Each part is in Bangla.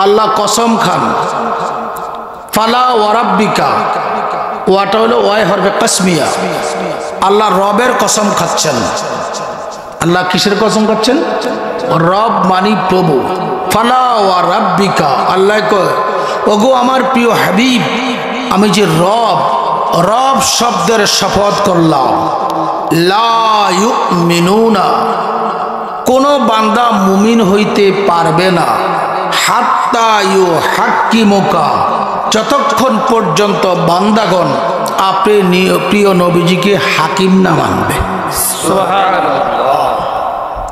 আল্লাহ কসম খান, ফালা ওয়ারাব্বিকা, ওয়াটা হলো ওয়াই হরফে কাসমিয়া, আল্লাহ রবের কসম খাচ্ছেন। আল্লাহ কিসের কসম খাচ্ছেন? রব মানি প্রভু। ফালা ওয়ারাব্বিকা, আল্লাহ কয় ওগো আমার প্রিয় হাবিব, আমি যে রব, রব শব্দের শপথ করলাম। লা ইউমিনুনা, কোন বান্দা মুমিন হইতে পারবে না, হাত্তা ইউহাক্কিমুকা, যতক্ষণ পর্যন্ত বান্দাগণ আপনি প্রিয় নবীজিকে হাকিম না মানবে।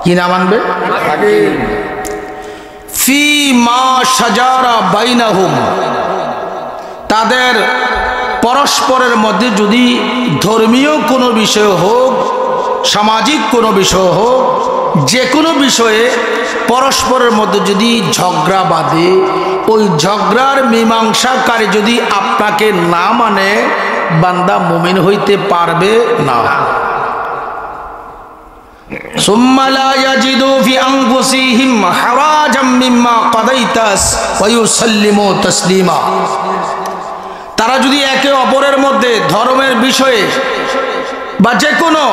কি না মানবে? ফি মা শাজারা বাইনাহুম, তাদের পরস্পরের মধ্যে যদি ধর্মীয় কোনো বিষয় হোক, সামাজিক কোনো বিষয় হোক, যে কোনো বিষয়ে পরস্পরের মধ্যে যদি ঝগড়া বাঁধে, ওই ঝগড়ার মীমাংসাকারী যদি আপনাকে না মানে, বান্দা মুমিন হইতে পারবে না। সুম্মা লা ইয়াজিদু ফি আনফুসিহিম হারাজাম মিম্মা কাদাইতা ওয়া ইউসাল্লিমু তাসলিমা, তারা যদি একে অপরের মধ্যে ধর্মের বিষয়ে বা যে কোনো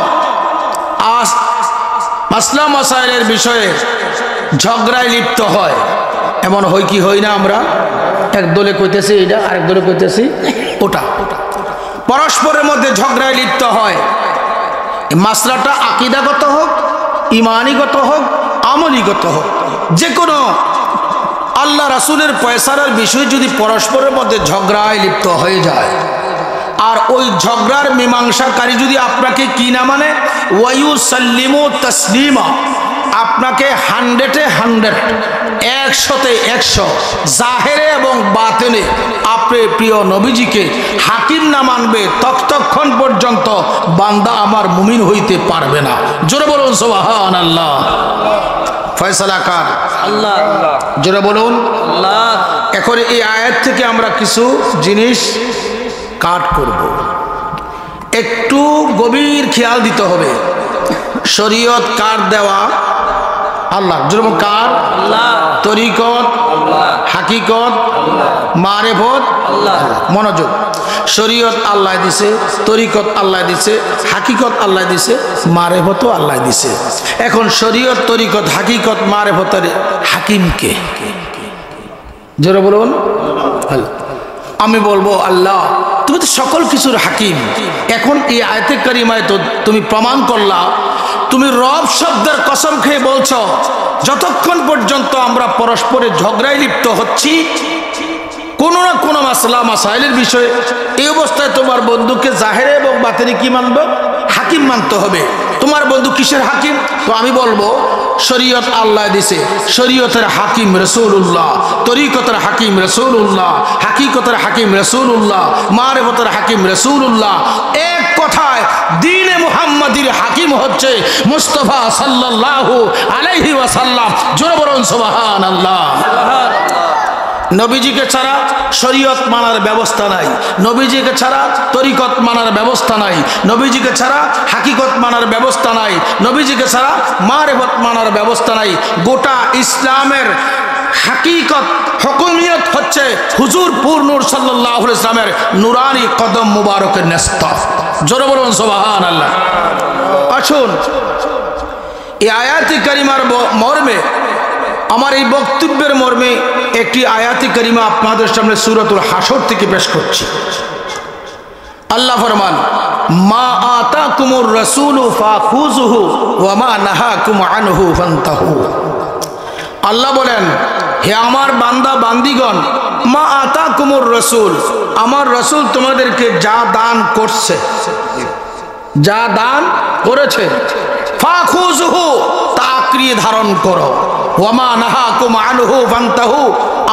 মাসলা মাসাইলের বিষয়ে ঝগড়ায় লিপ্ত হয়, এমন হয় কি হয় না? আমরা এক দলে কইতেছি এটা, আরেক দলে কইতেছি ওটা, পরস্পরের মধ্যে ঝগড়ায় লিপ্ত হয়। মাসলাটা আকীদাগত হোক, ইমানিগত হোক, আমলিগত হোক, যে কোনো আল্লাহ রাসূলের ফয়সালার বিষয় যদি পরস্পরের মধ্যে ঝগড়ায় লিপ্ত হয়ে যায়, আর ওই ঝগড়ার মীমাংসাকারী যদি আপনাকে কি না মানে, ওয়ায়ুসাল্লিমু তাসলিমা, আপনাকে 100-এ 100, 100-তে 100, জাহেরে এবং বাতেনে আপনি প্রিয় নবীজিকে হাকিম না মানবে, ততক্ষণ পর্যন্ত বান্দা আমার মুমিন হইতে পারবে না। জোরে বলুন সুবহানাল্লাহ। ফয়সালা কার? আল্লাহ। জোরে বলুন আল্লাহ। এখন এই আয়াত থেকে আমরা কিছু জিনিস কাট করব, একটু গভীর খেয়াল দিতে হবে। শরীয়ত কার দেওয়া? আল্লাহ। যেরকম কার? আল্লাহ। তরিকত আল্লাহ, হাকিকত মারিফত আল্লাহ। মনোযোগ, শরীয়ত আল্লাহ দিছে, তরিকত আল্লাহ দিছে, হাকিকত আল্লাহ দিছে, মারিফতও আল্লাহ দিছে। এখন শরীয়ত, তরিকত, হাকিকত, মারিফতের হাকিম কে? জোরে বলুন। আমি বলবো আল্লাহ, তুমি তো সকল কিছুর হাকিম। এখন এই আয়াতে কারিমায় তো তুমি প্রমাণ করলা, তুমি রব শব্দের কসম খেয়ে বলছো, যতক্ষণ পর্যন্ত আমরা পরস্পরের ঝগড়ায় লিপ্ত হচ্ছি কোনো না কোনো মাসলা মাসাইলের বিষয়ে, এই অবস্থায় তোমার বন্ধুকে জাহেরে এবং বাতিনে কি মানবে? হাকিম মানতে হবে। তোমার বন্ধু কিসের হাকিম? তো আমি বলবো শরীয়ত আল্লাহ দিছে, শরীয়তের হাকিম রাসূলুল্লাহ, তরিকতের হাকিম রাসূলুল্লাহ, হাকিকতের হাকিম রাসূলুল্লাহ, মারিফতের হাকিম রাসূলুল্লাহ। এক কথায় দ্বীনে মুহাম্মাদির হাকিম হচ্ছে মুস্তাফা সাল্লাল্লাহু আলাইহি ওয়াসাল্লাম। জোরে বলুন সুবহানাল্লাহ। নবীজিকে ছাড়া শরীয়ত মানার ব্যবস্থা নাই, নবীজিকে ছাড়া তরিকত মানার ব্যবস্থা নাই, নবীজিকে ছাড়া হাকিকত মানার ব্যবস্থা নাই, নবীজিকে ছাড়া মারিফত মানার ব্যবস্থা নাই। গোটা ইসলামের হাকিকত হুকুমিয়ত হচ্ছে হুজুর পুর নূর সাল্লাল্লাহু আলাইহি ওয়াসাল্লামের নুরানি কদম মুবারকের নেস্ত। জোরে বলুন সুবহানাল্লাহ। আসুন এই আয়াতে কারিমার মর্মে, আমার এই বক্তব্যের মর্মে একটি আয়াতে কারিমা আপনাদের সামনে সূরাতুল হাসর থেকে পেশ করছি। আল্লাহ ফরমান, মা আতাকুমুর রাসূলু ফাখুযুহু ওয়া মা নাহাকুম আনহু ফান্তাহু। আল্লাহ বলেন, হে আমার বান্দা বান্দিগণ, মা আতাকুমুর রাসূল, আমার রাসূল তোমাদেরকে যা দান করছে, যা দান করেছে, ফাখুযুহু, তা আঁকড়িয়ে ধারণ করো, ওয়া মা নাহাকুম আনহু ফান্তাহু,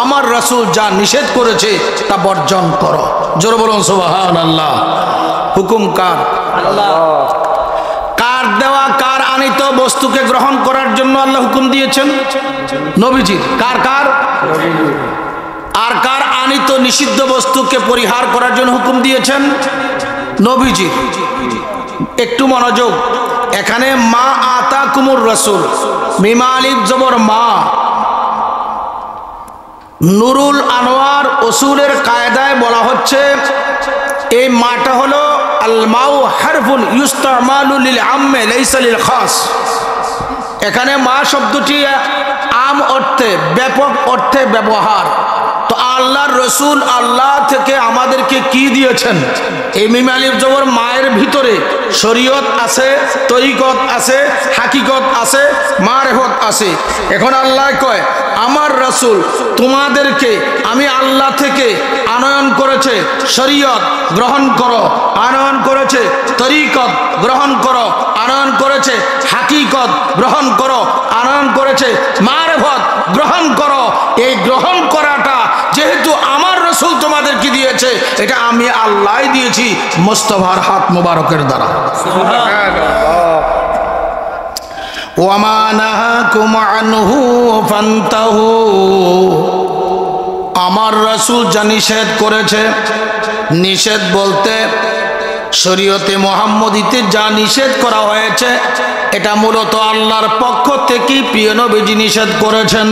আমার রাসূল যা নিষেধ করেছে তা বর্জন করো। জোরে বলুন সুবহানাল্লাহ। হুকুম কার? আল্লাহ। কার দেওয়া, কার আনিত বস্তুকে গ্রহণ করার জন্য আল্লাহ হুকুম দিয়েছেন? নবীজির। কার? কার? আর কার আনিত নিষিদ্ধ বস্তুকে পরিহার করার জন্য হুকুম দিয়েছেন? নবীজির। একটু মনোযোগ, এখানে মা আতাকুমুর রাসূল, মিম আলিফ জবর মা, নুরুল আনোয়ার উসুলের কায়দায় বলা হচ্ছে এই মাটা হলো আল মাউ হারফুন ইউস্তামালু লিল আম্মে লাইসা লিল খাস। এখানে মা শব্দটি আম অর্থে, ব্যাপক অর্থে ব্যবহার। তো আল্লাহর রসুল আল্লাহ থেকে আমাদেরকে কি দিয়েছেন? এই মিম আলিফ জবর মায়ের ভিতরে শরীয়ত আছে, তরিকত আছে, হাকিকত আছে, মারেফত আছে। এখন আল্লাহ কয় আমার রসুল তোমাদেরকে আমি আল্লাহ থেকে আনয়ন করেছে শরীয়ত গ্রহণ করো, আনয়ন করেছে তরিকত গ্রহণ করো, আনয়ন করেছে হাকিকত গ্রহণ করো, আনয়ন করেছে মারেফত গ্রহণ করো। এই গ্রহণ করাটা যেহেতু আমার রসুল তোমাদেরকে দিয়েছে, এটা আমি আল্লাহ দিয়েছি মুস্তাফার হাত মুবারকের দ্বারা। ওয়ামা নাহাকুম আনহু ফান্তাহু, আমার রসুল যা নিষেধ করেছে, নিষেধ বলতে শরীয়তে মুহাম্মদীতে যা নিষেধ করা হয়েছে এটা মূলত আল্লাহর পক্ষ থেকে প্রিয় নবীজি নিষেধ করেছেন।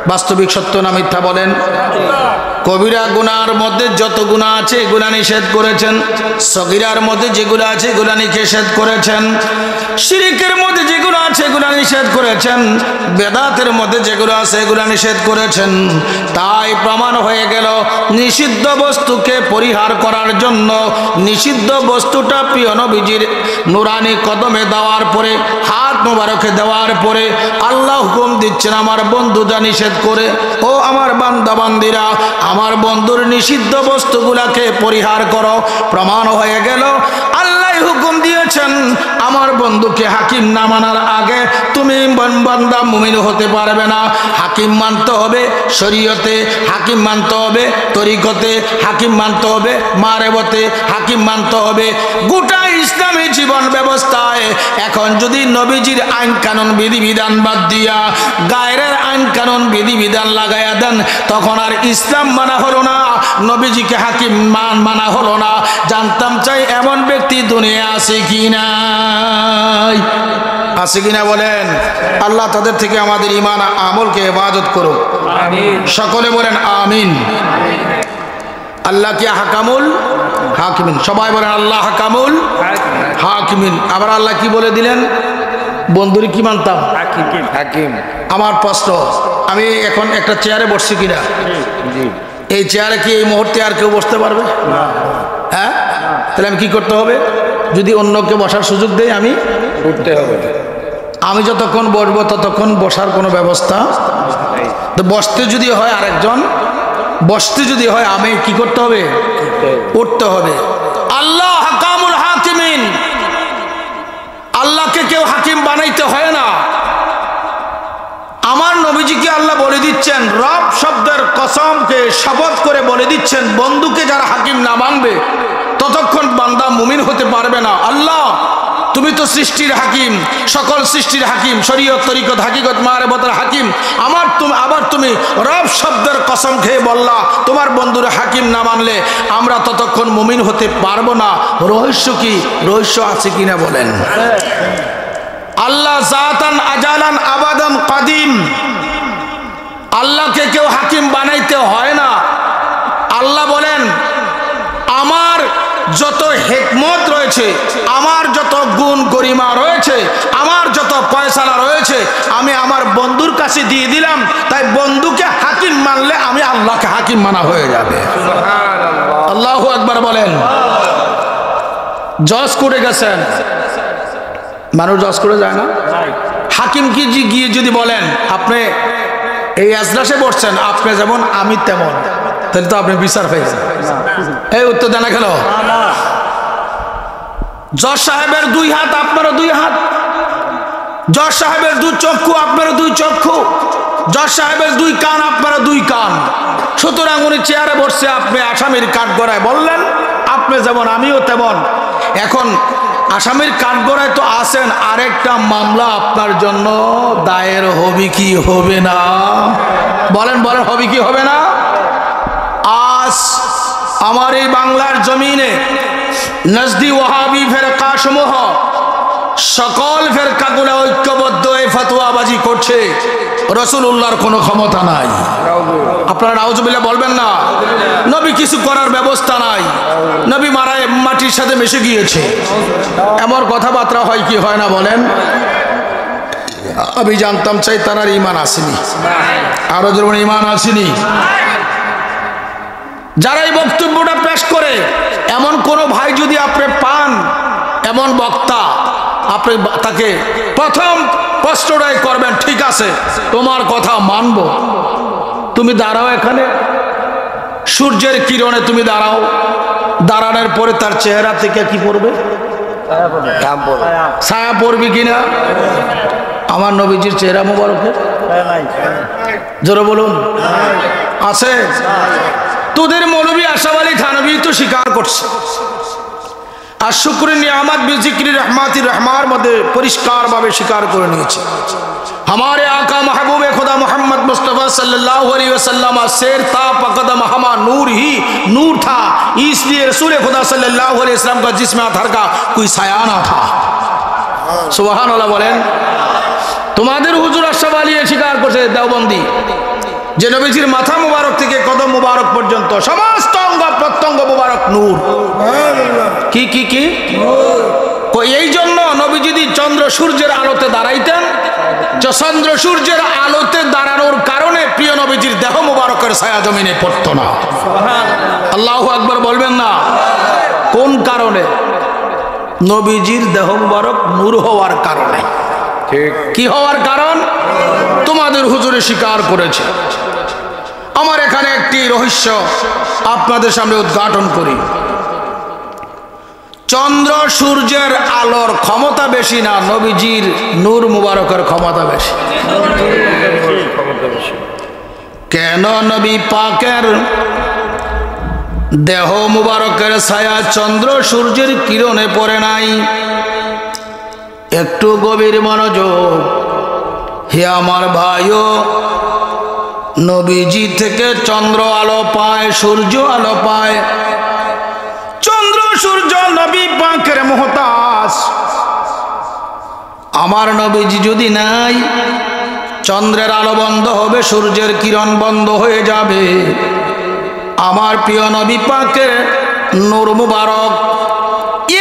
বাস্তবিক সত্য না মিথ্যা বলেন? কবিরা গুনার মধ্যে যত গুনাহ আছে এগুলা নিষেধ করেছেন, সগীরার মধ্যে যেগুলো আছে এগুলা নিষেধ করেছেন, শিরকের মধ্যে যেগুলো আছে এগুলা নিষেধ করেছেন, বেদাতের মধ্যে যেগুলো আছে এগুলা নিষেধ করেছেন। তাই প্রমাণ হয়ে গেল নিষিদ্ধ বস্তুকে পরিহার করার জন্য নিষিদ্ধ বস্তুটা প্রিয় নবীজির নুরানি কদমে দেওয়ার পরে, হাত মোবারকে দেওয়ার পরে আল্লাহ হুকুম দিচ্ছেন আমার বন্ধু যা নিষেধ করে, ও আমার বান্দা বান্দিরা আমার বন্ধুর নিষিদ্ধ বস্তুগুলাকে পরিহার করো। প্রমাণ হয়ে গেল আল্লাহ হুকুম দিয়েছেন আমার বন্ধুকে হাকিম না মানার আগে তুমি বান্দা মুমিন হতে পারবে না। হাকিম মানতে হবে শরীয়তে, হাকিম মানতে হবে তরিকতে, হাকিম মানতে হবে মারেবতে, হাকিম মানতে হবে গোটা ইসলামী জীবন ব্যবস্থায়। এখন যদি নবীজির আইন কানুন বিধিবিধান বাদ দিয়া গায়রের আইন কানুন বিধিবিধান লাগাইয়া দেন, তখন আর ইসলাম মানা হলো না, নবীজিকে হাকিম মানা হলো না। জানতাম চাই এমন ব্যক্তি দুনিয়া আছে কি নাই? আছে কিনা বলেন? আল্লাহ তাদের থেকে আমাদের ঈমান আমলকে ইবাদত করুক, সকলে বলেন আমিন। আল্লাহ কি হাকামুল হাকিমিন, সবাই বলেন আল্লাহ হাকামুল হাকিমিন। আবার আল্লাহ কি বলে দিলেন? বন্ধুরি কি মানতাম? হাকিম। আমার প্রশ্ন, আমি এখন একটা চেয়ারে বসছি কিনা? এই চেয়ারে কি এই মুহূর্তে আর কেউ বসতে পারবে? হ্যাঁ, তাহলে আমি কি করতে হবে? যদি অন্যকে বসার সুযোগ দেয় আমি উঠতে হবে। আমি যতক্ষণ বসবো ততক্ষণ বসার কোনো ব্যবস্থা তো, বসতে যদি হয় আরেকজন, বসতে যদি হয় আমি কি করতে হবে? উঠতে হবে। আল্লাহ হাকামুল হাকিমিন, আল্লাহকে কেউ হাকিম বানাইতে হয় না। আমার নবীজিকে আল্লাহ বলে দিচ্ছেন, রব শব্দের কসমকে শপথ করে বলে দিচ্ছেন বন্ধুকে যারা হাকিম না মানবে ততক্ষণ বান্দা মুমিন হতে পারবে না। আল্লাহ তুমি তো সৃষ্টির হাকিম, সকল সৃষ্টির হাকিম, শরীয়ত তরিকত হাকিকত মারেফতের হাকিম। আবার তুমি রব শব্দের কসম খেয়ে বললা তোমার বন্ধুরা হাকিম না মানলে আমরা ততক্ষণ মুমিন হতে পারবো না। রহস্য কি? রহস্য আছে কিনা বলেন? আল্লাহ জাতান আজালান আবাদান কাদিম, আল্লাহকে কেউ হাকিম বানাইতে হয় না। আল্লাহ বলেন আমার যত হিকমত রয়েছে, আমার যত গুণ গরিমা রয়েছে, আমার যত ফয়সালা রয়েছে আমি আমার বন্ধুর কাছে দিয়ে দিলাম। তাই বন্ধুকে হাকিম মানলে আমি আল্লাহকে হাকিম মানা হয়ে যাবে। আল্লাহু আকবার বলেন। জজ করে গেছেন, মানুষ জজ করে যায় না? হাকিম কি গিয়ে যদি বলেন আপনি এই এজলাসে বসছেন, আপনি যেমন আমি তেমন, তাহলে তো আপনি বিচার পেয়েছেন। এই উত্তর দেন না কেন? জজ সাহেবের দুই হাত, আপনারও দুই হাত। জজ সাহেবের দুই চক্ষু, আপনারও দুই চক্ষু। জজ সাহেবের দুই কান, আপনারও দুই কান। সুতরাং উনি চেয়ারে বসছে, আপনি আসামির কাঠগড়ায় বললেন আপনি যেমন আমিও তেমন। এখন আসামির কাঠগড়ায় তো আছেন, আরেকটা মামলা আপনার জন্য দায়ের হবে কি হবে না? বলেন বলেন, হবে কি হবে না? আজ আমার এই বাংলার জমিনে নজদি ওয়াহাবি ফেরকা সমূহ সকল ফেরকাগুলো ঐক্যবদ্ধ এই ফতোয়াবাজি করছে, রাসূলুল্লাহর কোনো ক্ষমতা নাই। আপনারা নাউজুবিল্লাহ বলবেন না? নবী কিছু করার ব্যবস্থা নাই, নবী মাটির সাথে মিশে গিয়েছে, এমন কথাবার্তা হয় কি হয় না বলেন? আমি জানতাম চাই তার ঈমান আসেনি, আরো যেমন ঈমান আসেনি। যারা এই বক্তব্যটা পেশ করে, এমন কোন ভাই যদি আপনি পান, এমন বক্তা, আপনি তাকে প্রথম প্রশ্নটাই করবেন, ঠিক আছে তোমার কথা মানব, তুমি দাঁড়াও এখানে, সূর্যের কিরণে তুমি দাঁড়াও, দাঁড়ানোর পরে তার চেহারা থেকে কি পড়বে? ছায়া পড়বে কিনা? আমার নবীজির চেহারা মোবারকের জোরে বলুন আছে? তোদের মৌলভী আশরাফ আলী থানভী তো স্বীকার করছে, আর শুকরি নিয়ামত বিজিক্রি রহমাতি রহমার মধ্যে পরিষ্কারভাবে স্বীকার করে নিয়েছে। हमारे आका महबूब खुदा मोहम्मद मुस्तफ़ा सल्लल्लाहु अलैहि वसल्लम शेर था, पकदम हमा नूर ही नूर था, इसलिए रसूल खुदा सल्लल्लाहु अलैहि वसल्लम का जिस्म अतहर का कोई साया ना था। सुबहान अल्लाह बोलें। তোমাদের হুজুর আশরাফ আলী স্বীকার করছে দেওবন্দি যে নবীজির মাথা মুবারক থেকে কদম মুবারক পর্যন্ত সমস্ত অঙ্গ প্রত্যঙ্গ মুবারক নূর। কি কি কি? এই জন্য নবী যদি চন্দ্র সূর্যের আলোতে দাঁড়াইতেন, চন্দ্র সূর্যের আলোতে দাঁড়ানোর কারণে প্রিয় নবীজির দেহ মুবারকের ছায়া জমিনে পড়তো না। আল্লাহু আকবার বলবেন না? কোন কারণে? নবীজির দেহ মুবারক নূর হওয়ার কারণে। কি হওয়ার কারণ? তোমাদের হুজুরে স্বীকার করেছে। আমার এখানে একটি রহস্য আপনাদের সামনে উদ্ঘাটন করি। চন্দ্র সূর্যের আলোর ক্ষমতা বেশি না, নবীজির নূর মুবারকের ক্ষমতা বেশি। কেন নবী পাকের দেহ মুবারকের ছায়া চন্দ্র সূর্যের কিরণে পড়ে নাই? একটু গভীর মনোযোগ হে আমার ভাইও, নবীজি থেকে চন্দ্র আলো পায়, সূর্য আলো পায়। চন্দ্র সূর্য নবী পাকের মুহতাজ। আমার নবীজি যদি নাই, চন্দ্রের আলো বন্ধ হবে, সূর্যের কিরণ বন্ধ হয়ে যাবে। আমার প্রিয় নবী পাকের নূর মুবারক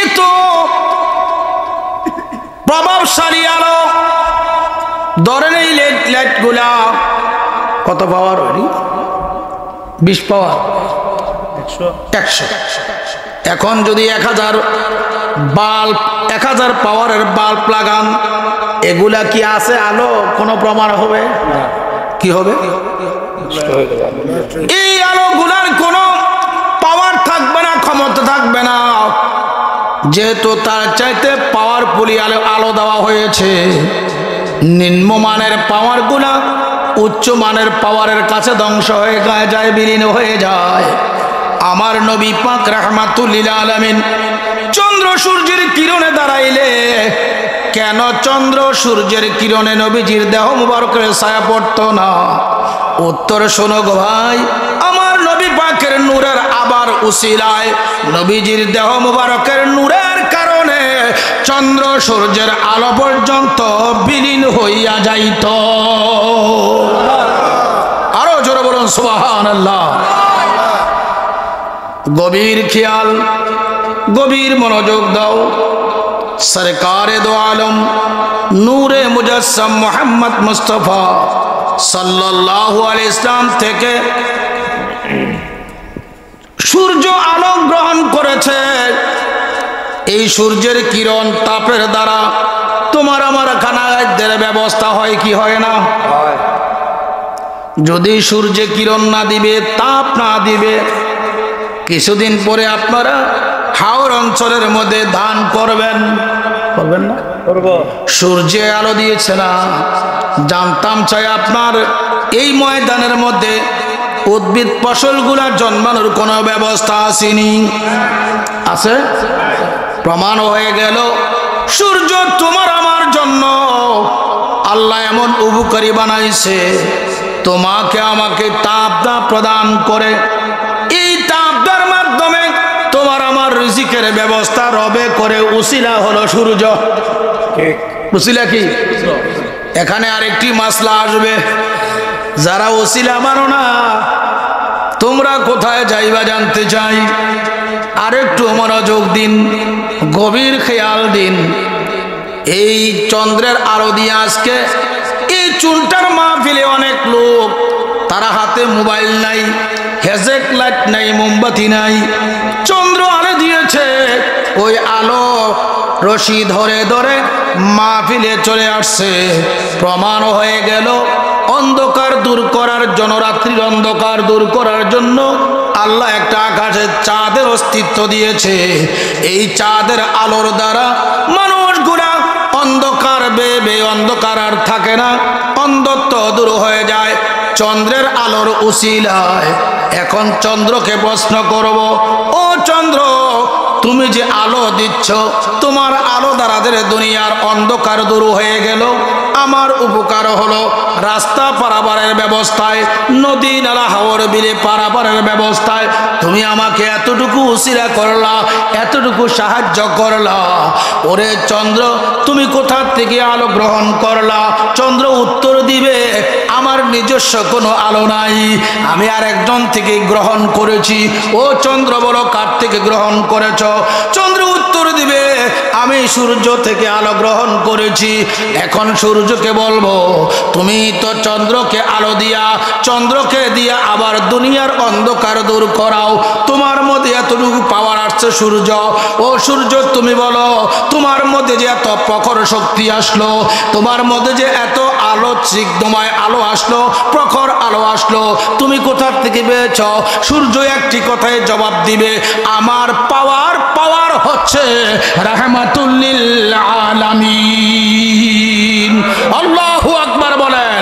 এত প্রভাবশালী আলো। ধরেন এই লাইট গুলা কত পাওয়ার? 20 পাওয়ার, 100। এখন যদি 1000 বাল্ব, 1000 পাওয়ারের বাল্ব লাগান, এগুলা কি আছে আলো? কোনো প্রমাণ হবে? কি হবে? এই আলোগুলার কোনো পাওয়ার থাকবে না, ক্ষমতা থাকবে না, যেহেতু তার চাইতে পাওয়ারফুলি আলো দেওয়া হয়েছে। নিম্নমানের পাওয়ার গুলা উচ্চ মানের পাওয়ারের কাছে ধ্বংস হয়ে যায়, বিলীন হয়ে যায়। আমার নবী পাক রাহমাতুল লিল আলামিন চন্দ্র সূর্যের কিরণে দাঁড়াইলে কেন চন্দ্র সূর্যের কিরণে নবীজির দেহ মুবারকের ছায়া পড়তো না? উত্তর শোনো গো ভাই, আমার নবী পাকের নূরের আবার উসিলায় নবীজির দেহ মুবারকের নূরের কারণে চন্দ্র সূর্যের আলো পর্যন্ত বিলীন হইয়া যাইত। আরো জোরে বলুন সুবহানাল্লাহ। গভীর খেয়াল, গভীর মনোযোগ দাও। সরকারে দো আলম নূরে মুজাসসাম মুহাম্মদ মুস্তাফা সাল্লাল্লাহু আলাইহি ইসলাম থেকে সূর্য আলো গ্রহণ করেছে। এই সূর্যের কিরণ তাপের দ্বারা তোমার আমার খানাদের ব্যবস্থা হয় কি হয় না? যদি সূর্য কিরণ না দিবে, তাপ না দিবে, কিছুদিন পরে আপনারা হাওর অঞ্চলের মধ্যে ধান করবেন না? সূর্যে আলো দিয়েছে না, জানতাম চাই আপনার এই ময়দানের মধ্যে উদ্ভিদ ফসলগুলা জন্মানোর কোনো ব্যবস্থা আসেনি? আছে? প্রমাণ হয়ে গেল সূর্য তোমার আমার জন্য আল্লাহ এমন উপকারী বানাইছে, তোমাকে আমাকে তাপদান প্রদান করে। এই তাপদার মাধ্যমে তোমার আমার রিজিকের ব্যবস্থা রবে করে উসিলা হলো সূর্য। বুঝলা কি? এখানে আরেকটি মাসলা আসবে, যারা ওসিলা মানো না তোমরা কোথায় যাইবা জানতে চাই, আরেকটু মনোযোগ দিন, গভীর খেয়াল দিন। এই চন্দ্রের আলো দিয়ে আজকে এই চুলটার মাহফিলে অনেক লোক, তারা হাতে মোবাইল নাই, হেজেক লাইট নাই, মোমবাতি নাই, চন্দ্র আলো দিয়েছে, ওই আলো রশি ধরে ধরে মাহফিলে চলে আসছে। প্রমাণ হয়ে গেল অন্ধকার দূর করার জন্য, রাত্রির অন্ধকার দূর করার জন্য আল্লাহ একটা আকাশের চাঁদের অস্তিত্ব দিয়েছে। এই চাঁদের আলোর দ্বারা মানুষগুলা অন্ধকার বেয়ে অন্ধকার আর থাকে না, অন্ধত্ব দূর হয়ে যায় চন্দ্রের আলোর উসিলায়। এখন চন্দ্রকে প্রশ্ন করব, ও চন্দ্র, তুমি যে আলো দিচ্ছ, তোমার আলো দ্বারা দুনিয়ার অন্ধকার দূর হয়ে গেল, আমার উপকার হলো রাস্তা পারাপারের ব্যবস্থায়, নদী নালা হাওর বিলে পারাপারের ব্যবস্থায় তুমি আমাকে এতটুকু উসিলা করলা, এতটুকু সাহায্য করলা। ওরে চন্দ্র, তুমি কোথা থেকে আলো গ্রহণ করলা? চন্দ্র উত্তর দিবে, আমার নিজস্ব কোনো আলো নাই, আমি আর একজন থেকে গ্রহণ করেছি। ও চন্দ্র বলো, কার থেকে গ্রহণ করেছ? চন্দ্র উত্তর দিবে, আমি সূর্য থেকে আলো গ্রহণ করেছি। এখন সূর্যকে বলবো, তুমি তো চন্দ্রকে আলো দিয়া, চন্দ্রকে দিয়া আবার দুনিয়ার অন্ধকার দূর করাও, তোমার মধ্যে এতটুকু পাওয়ার আসছে সূর্য। ও সূর্য, তুমি বলো, তোমার মধ্যে যে এত প্রখর শক্তি আসলো, তোমার মধ্যে যে এত আলো, চিকদমায় আলো আসলো, প্রখর আলো আসলো, তুমি কোথা থেকে পেয়েছ? সূর্য একটি কথায় জবাব দিবে, আমার পাওয়ার হচ্ছে রাহমাতুল লিল আলামিন। আল্লাহু আকবার বলেন।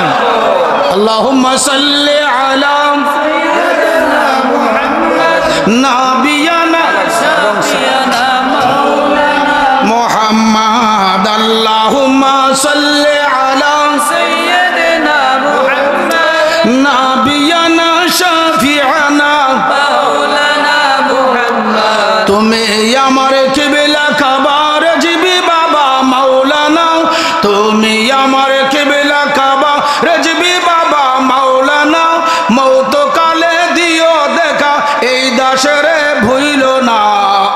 আল্লাহুম্মা সাল্লি আলা সাইয়্যিদিনা মুহাম্মদ নাবিয়ানা শাফিয়ানা মাওলানা মুহাম্মদ। আল্লাহুম্মা সাল্লি আলা সাইয়্যিদিনা মুহাম্মদ নাবিয়ানা শাফিয়ানা মাওলানা মুহাম্মদ। তুমি আমার কিবলা কাবা রাজবি বাবা মাওলানা, তুমি আমার কিবলা কাবা রাজবি বাবা মাওলানা, মওত কালে দিও দেখা এই দাসরে ভুইল না।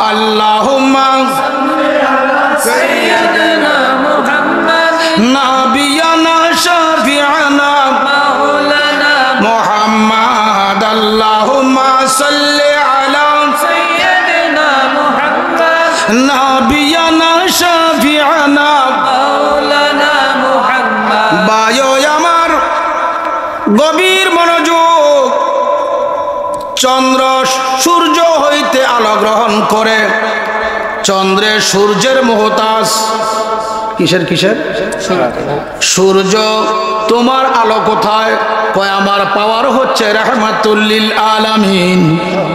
আল্লাহুম্মা সাল্লি আলা সাইয়্যিদিনা মুহাম্মদ নাবিয়ানা শাফিআনা মাওলানা মুহাম্মদ। আল্লাহুম্মা সাল্লি আলা সাইয়্যিদিনা মুহাম্মদ নাবিয়ানা শাফিআনা মাওলানা মুহাম্মদ। বায়ো আমার গভীর মনোযোগ, চন্দ্র সূর্য হইতে আলো গ্রহণ করে, চন্দ্রের সূর্যের মুহতাজ। কিসের? সূর্য, তোমার আলো কোথায়? কয় আমার পাওয়ার হচ্ছে রাহমাতুল লিল আলামিন।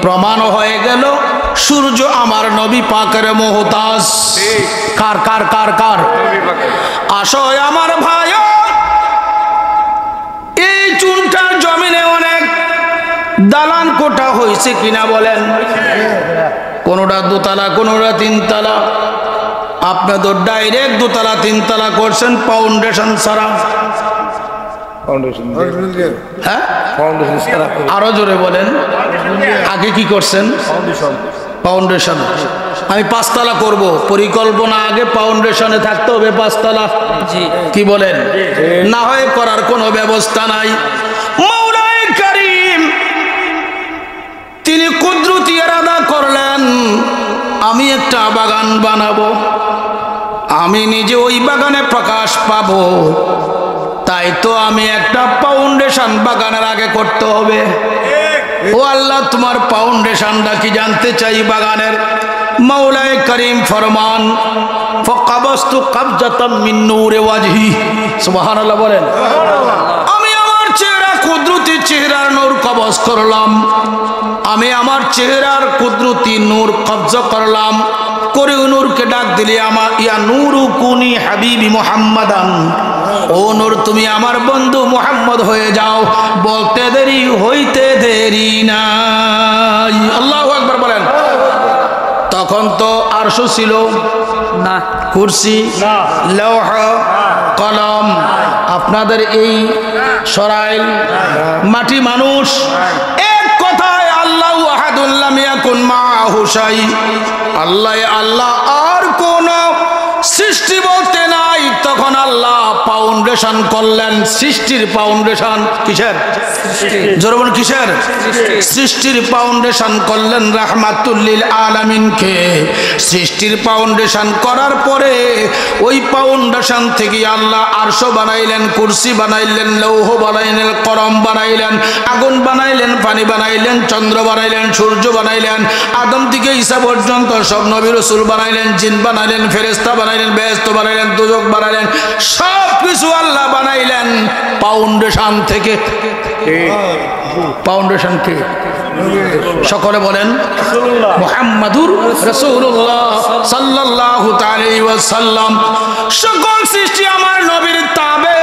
প্রমাণ হয়ে গেল সূর্য আমার নবী পাকের মুহতাজ। কার কার কার কার? আসো আমার ভাই, এই চুনটার জমিনে অনেক দালান কোঠা হয়েছে কিনা বলেন? কোনোটা দোতলা, কোনোটা তিনতলা। আপনি তো ডাইরেক্ট দোতলা তিনতলা করছেন ফাউন্ডেশন ছাড়া। হ্যাঁ, আরো জোরে বলেন। আগে কি করছেন? ফাউন্ডেশন। আমি পাঁচতলা করব, পরিকল্পনা আগে ফাউন্ডেশনে থাকতে হবে পাঁচতলা। কি বলেন? না হয় করার কোনো ব্যবস্থা নাই। মাওলায়ে কারীম তিনি কুদরতি ইরাদা করলেন, আমি একটা বাগান বানাবো, আমি নিজে ওই বাগানে প্রকাশ পাবো। তাই তো আমি একটা ফাউন্ডেশন বাগানের আগে করতে হবে। ও আল্লাহ, তোমার ফাউন্ডেশনটা কি জানতে চাই বাগানের। মাওলায়ে কারীম ফরমান, ফাকাবাস্তু কাবজাতাম মিন নূরি ওয়াজহি। সুবহানাল্লাহ বলেন। আমি আমার চেহারা, কুদরতি চেহারার নূর কবজ করলাম, আমি আমার চেহারার কুদরতি নূর কবজ করলাম। করে নূরকে ডাক দিলে, আমার ইয়া নূরু কুনি হাবিবি মুহাম্মাদান, ও নূর তুমি আমার বন্ধু মুহাম্মদ হয়ে যাও। বলতে দেরি হইতে দেরি নাই। আল্লাহু আকবার বলেন। তখন তো আরশ ছিল, না, কুরসি, লৌহ, কলম, আপনাদের এই সরাইল, মাটি মানুষ, এক কথায় আল্লাহু আহাদুল লাম ইয়াকুন মাআহু শাই। আল্লাহ আল্লাহ, আর কোন সৃষ্টি বলতে নাই। তখন আল্লাহ ফাউন্ডেশন করলেন, সৃষ্টির ফাউন্ডেশন কিসের? জোরে বলুন কিসের? সৃষ্টির ফাউন্ডেশন করলেন রাহমাতুল লিল আলামিনকে। সৃষ্টির ফাউন্ডেশন করার পরে ওই ফাউন্ডেশন থেকে আল্লাহ আরশ বানাইলেন, কুরসি বানাইলেন, লৌহ বানাইলেন, কলম বানাইলেন, আগুন বানাইলেন, পানি বানাইলেন, চন্দ্র বানাইলেন, সূর্য বানাইলেন, আদম থেকে ঈসা পর্যন্ত সব নবী রাসূল বানাইলেন, জিন বানাইলেন, ফেরেশতা বানাইলেন, বেহেশত বানাইলেন, দোজখ বানাইলেন, সব কিছু আল্লাহ বানাইলেন ফাউন্ডেশন থেকে। ফাউন্ডেশন কে? সকলে বলেন মুহাম্মাদুর রাসূলুল্লাহ সাল্লাল্লাহু আলাইহি ওয়াসাল্লাম। সকল সৃষ্টি আমার নবীর তাবে,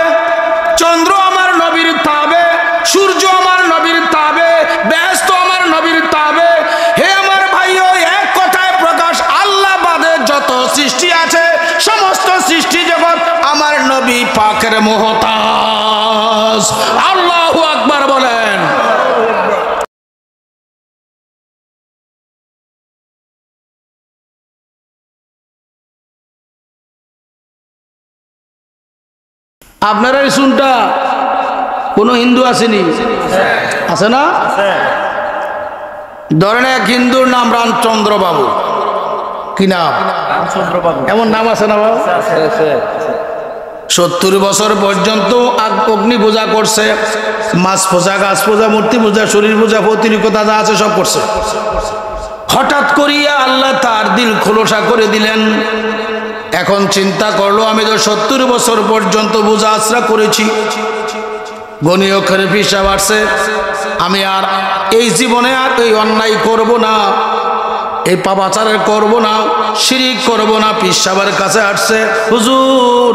চন্দ্র আমার নবীর তাবে, সূর্য আমার নবীর তাবে, বেহেশত আমার নবীর তাবে। হে আমার ভাইও, এক কথায় প্রকাশ, আল্লাহ বাদে যত সৃষ্টি আছে সমস্ত সৃষ্টি জগৎ আমার নবী পাকের মুহতাজ। আল্লাহু আকবার বলেন। আপনারা এই শুনটা কোনো হিন্দু আসেনি? আছে না? ধরেন এক হিন্দুর নাম রামচন্দ্র বাবু। কি নাম? এমন নাম আছে না বাবু? 70 বছর পর্যন্ত অগ্নি পূজা করছে, মাছ পূজা, গাছ পূজা, মূর্তি পূজা, শরীর পূজা, পৌত্রিকতা যা আছে সব করছে। হঠাৎ করিয়া আল্লাহ তার দিল খোলসা করে দিলেন। এখন চিন্তা করলো, আমি তো 70 বছর পর্যন্ত পূজা আশ্রা করেছি, গনি অক্ষরে হিসাব আসছে, আমি আর এই জীবনে আর এই অন্যায় করব না, এই পাপাচারের করব না, শিরিক করব না। পীর সাহেবের কাছে আসছে, হুজুর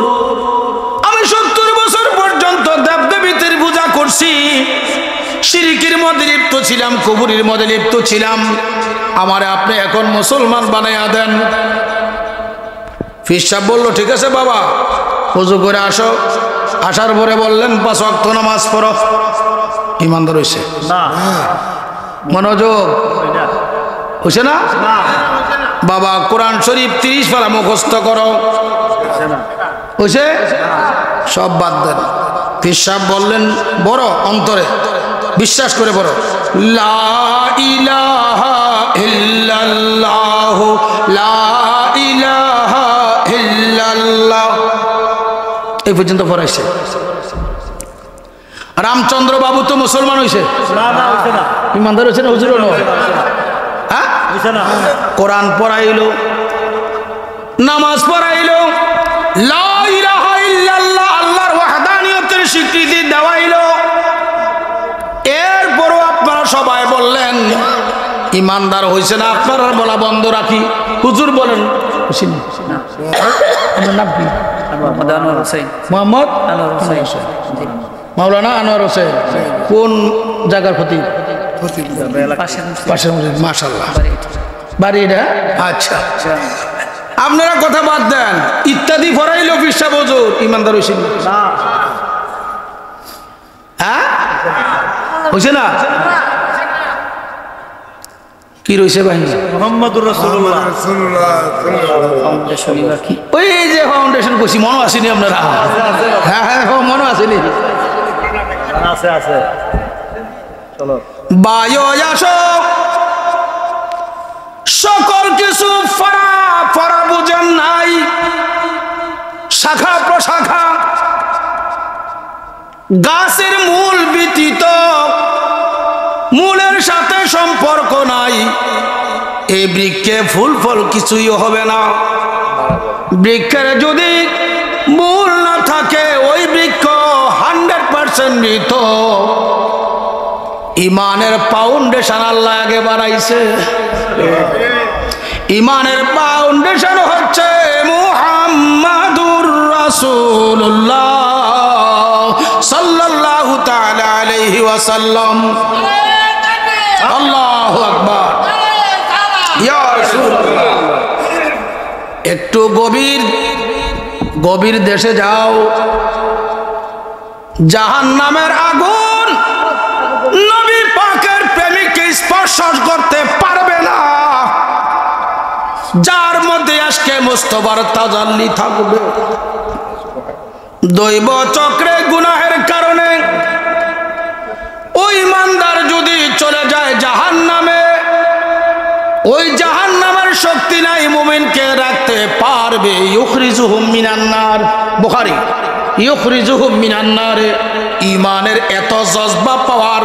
আমি 70 বছর পর্যন্ত দেবদেবীদের পূজা করছি, শিরিকের মধ্যে লিপ্ত ছিলাম, কবরের মধ্যে লিপ্ত ছিলাম, আমারে আপনি এখন মুসলমান বানাইয়া দেন। পীর সাহেব বলল, ঠিক আছে বাবা, ওযু করে আসো। আসার পরে বললেন, 5 ওয়াক্ত নামাজ পড়ো। ইমানদার হইছে না? মনোযোগ হইছে না? বাবা কোরআন শরীফ 30 পারা মুখস্থ করো। হইছে? সব বাদ দেন। পীর সাহেব বললেন, বড় অন্তরে বিশ্বাস করে বড়, লা ইলাহা ইল্লাল্লাহ, লা ইলাহা ইল্লাল্লাহ, এই পর্যন্ত পড়াইছে। রামচন্দ্র বাবু তো মুসলমান হইছে না? ইমানদার হইছে না? হুজুরও নয়। হ্যাঁ, কোরআন পড়াইলো, নামাজ পড়াইলো, লা ইলাহা ইল্লাল্লাহ আল্লাহর ওয়াহদানিয়তের স্বীকৃতি দেওয়াইলো। এরপরও আপনারা সবাই বললেন ইমানদার হইছে না, আপনারা বলা বন্ধ রাখি। হুজুর বলেন, আপনার নাম কি? মোহাম্মদ মাওলানা আনোয়ার হোসেন। কোন জায়গার খতিব? পাশের মসজিদ। মাশাআল্লাহ, বাড়ি এটা? আচ্ছা, আপনারা কথা বাদ দেন, ইত্যাদি পড়াইল পীর সাহেব হুজুর, ইমানদার হইছেন না? হ্যাঁ, হইছে না? কি রইছে ভাই? মুহাম্মাদুর রাসূলুল্লাহ। ওই যে ফাউন্ডেশন কইছি, মনে আসেনি আপনারা? হ্যাঁ হ্যাঁ, মনে আসেনি? আছে আছে। চলো বায়ো আসো, সকল কিছু ফরা ফরা বুঝেন নাই, শাখা প্রশাখা, গাছের মূল ব্যতীত মূলের সাথে সম্পর্ক নাই। এই বৃক্ষে ফুল ফল কিছুই হবে না। বৃক্ষের যদি মূল না থাকে, ওই বৃক্ষ 100% মৃত। ইমানের ফাউন্ডেশন আল্লাহ আগে বানাইছে। ইমানের ফাউন্ডেশন হচ্ছে মুহাম্মাদুর রাসূলুল্লাহ সাল্লাল্লাহু তাআলা আলাইহি ওয়াসাল্লাম। আল্লাহু আকবার, ইয়া রাসূলুল্লাহ। একটু গভীর দেশে যাও, জাহান্নামের আগুন নবী পাকের প্রেমিককে স্পর্শ করতে পারবে না, যার মধ্যে আজকে মুস্তফার তাজাল্লি থাকবে। দৈব চক্রে গুনাহের কারণে ওই ইমানদার যদি চলে যায় জাহান্নামে, ওই জাহান্নামের শক্তি নাই মুমিনকে রাখতে পারবে। ইউখরিজুহুম মিনান নার, বুখারী, ইউখরিজুহুম মিনান নার। ঈমানের এত জজবা পাওয়ার,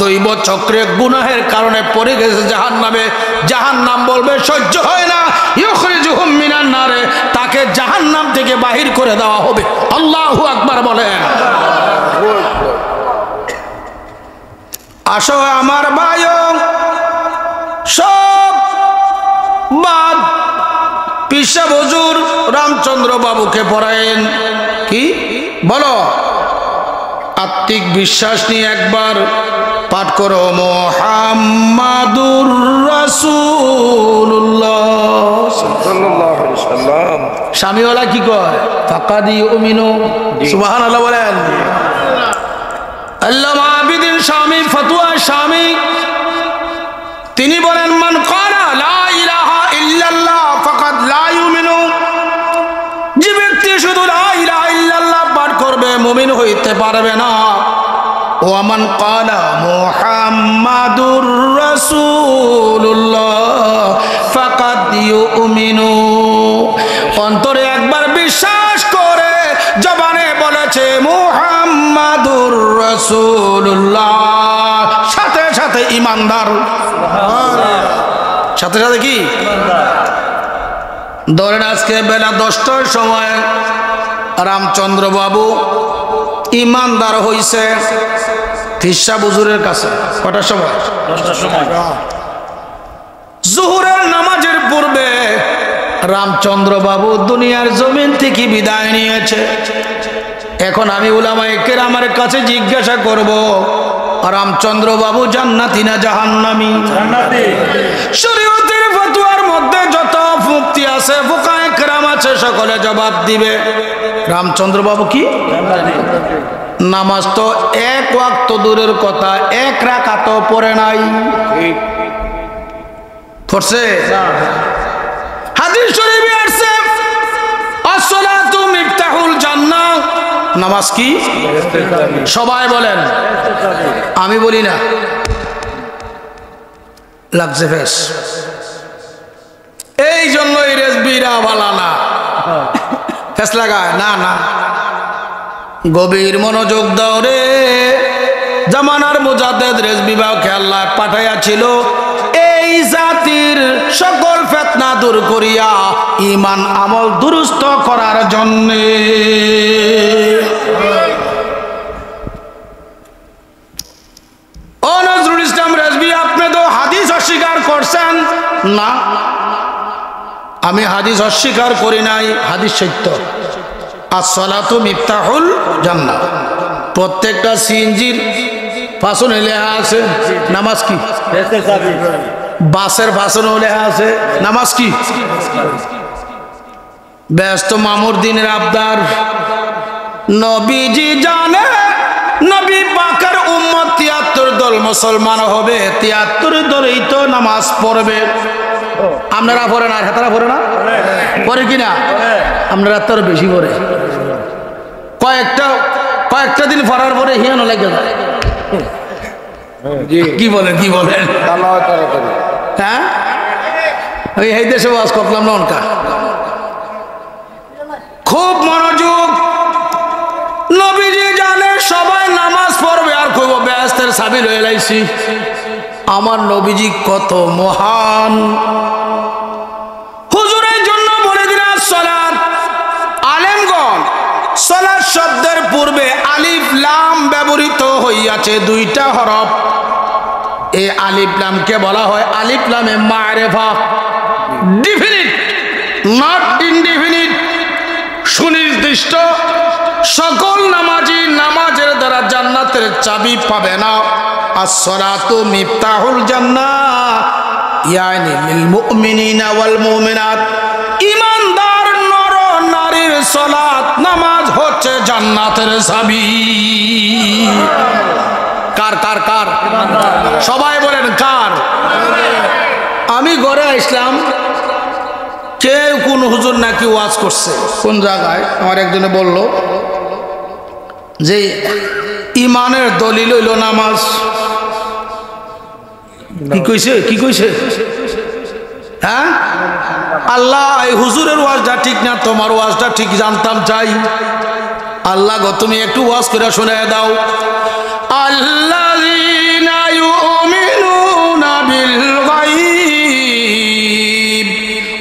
দৈব চক্রে গুনাহের কারণে পড়ে গেছে জাহান্নামে, জাহান্নাম বলবে সহ্য হয় না, ইউখরিজুহুম মিনান নার, তাকে জাহান্নাম থেকে বাহির করে দেওয়া হবে। আল্লাহু আকবার বলেন। আসো আমার ভাইও, সব বাদ পিসা হুজুর রামচন্দ্র বাবুকে পড়ায়েন। কি বলো? আত্মিক বিশ্বাস নিয়ে একবার পাঠ করো, মুহাম্মাদুর রাসূলুল্লাহ সাল্লাল্লাহু আলাইহি ওয়াসাল্লাম। স্বামীওয়ালা কি কয়? ফাকাদ ইউমিনু, সুবহানাল্লাহ বলেন। আল্লামা আবিদিন শামী, ফতোয়া শামী, তিনি বলেন মান ক্বালা লা ইলাহা ইল্লাল্লাহ ফাকাদ লা ইউমিনু, যে ব্যক্তি শুধু লা ইলাহা ইল্লাল্লাহ পাঠ করবে মুমিন হইতে পারবে না। ওয়া মান ক্বালা মুহাম্মাদুর রাসূলুল্লাহ ফাকাদ ইউমিনু, অন্তরে একবার বিশ্বাস করে জবানে বলেছে মুহাম্মাদুর রাসূলুল্লাহ, সাথে সাথে ঈমানদার। সাথে সাথে কি? ধরেন আজকে বেলা 10টার সময় রামচন্দ্র বাবু ঈমানদার হইছে ফিসা হুজুরের কাছে। কটার সময়? 10টার সময়। জোহরের নামাজের পূর্বে রামচন্দ্র বাবু দুনিয়ার জমিন থেকে বিদায় নিয়েছে। এখন আমি উলামায়ে কেরামের কাছে জিজ্ঞাসা করব, রামচন্দ্র বাবু জান্নাতি না জাহান্নামী? জান্নাতি। শরীয়তের ফতোয়ার মধ্যে যত মুফতি আছে, ফুকায়ে কেরাম আছে, সকলে জবাব দিবে রামচন্দ্র বাবু কি জান্নাতি। নামাজ তো এক ওয়াক্ত দূরের কথা, এক রাকাতও পড়ে নাই। পড়ছে? হাদিস শরীফে আছে আসসালাতু মিফতাহুল জান্নাহ, নামাজ কি? সবাই বলেন, আমি বলি না। লাগছে ফেস, এই জন্যই রেজবিরা ভালা না, ফেস লাগায় না। না, গভীর মনোযোগ দাও রে। জামানার মুজাদ্দেদ রেজবি বাবুকে আল্লাহ পাঠাইয়াছিল এই জাতির সকল ফিতনা দূর করিয়া ঈমান আমল দুরুস্ত করার জন্য। ও নজরুল ইসলাম রেজবি, আপনি তো হাদিস অস্বীকার করছেন না। আমি হাদিস অস্বীকার করি নাই, হাদিস সত্য। আসসালাতু মিফতাহুল জান্নাহ, প্রত্যেকটা সিএনজির ফাসনে লেখা আছে নামাজ কি? বাসের ফাসনে লেখা আছে নামাজ কি? ব্যস্ত মামুর দিনের আবদার, নবীজি জানে নবী পাকের উম্মত ৭৩ দল মুসলমান হবে, ৭৩ দলই তো নামাজ পড়বে। আপনারা পড়েন আর হেতারা পড়ে না? পড়ে কিনা? আপনারা তো বেশি পড়ে, কয়েকটা দিন পড়ার পরে হিয়ানো লেগে যায়। কি বলেন? হ্যাঁ, ওই এই দেশে ওয়াজ করলাম না অনকা। খুব মনোযোগ। নবীজি জানে সবাই নামাজ পড়বে, আর কইব বেহেশতের চাবি লয়ে লাইছি। আমার নবীজি কত মহান। হুজুরের জন্য বলে দিলাম সালাত। আলেমগণ, সালাত শব্দের পূর্বে আলিফ লাম ব্যবহৃত হইয়াছে, দুইটা হরফ। এই আলিফ লামকে বলা হয় আলিফ লামে মারিফা, ডিফিনিট, নট ইনডিফিনিট, সুনির্দিষ্ট। সকল নামাজি নামাজের দ্বারা জান্নাতের চাবি পাবে না। আসসালাতু মিফতাহুল জান্নাহ, ইয়ানি লিল মুমিনিনা ওয়াল মুমিনাত। ইমানদার নর নারীর সালাত নামাজ হচ্ছে জান্নাতের চাবি। কার কার কার? সবাই বলেন কার? আমি ঘরে আসলাম, কেউ কোন হুজুর নাকি ওয়াজ করছে কোন জায়গায়, আমার একজনে বলল যে ইমানের দলিল হইল নামাজ। কি কইছে? কি কইছে? হ্যাঁ, আল্লাহ এই হুজুরের ওয়াজটা ঠিক না, তোমার ওয়াজটা ঠিক জানতাম চাই। আল্লাহ গো তুমি একটু ওয়াজ করে শোনায় দাও। আল্লাযীনা ইউমিনুনা বিল গায়ব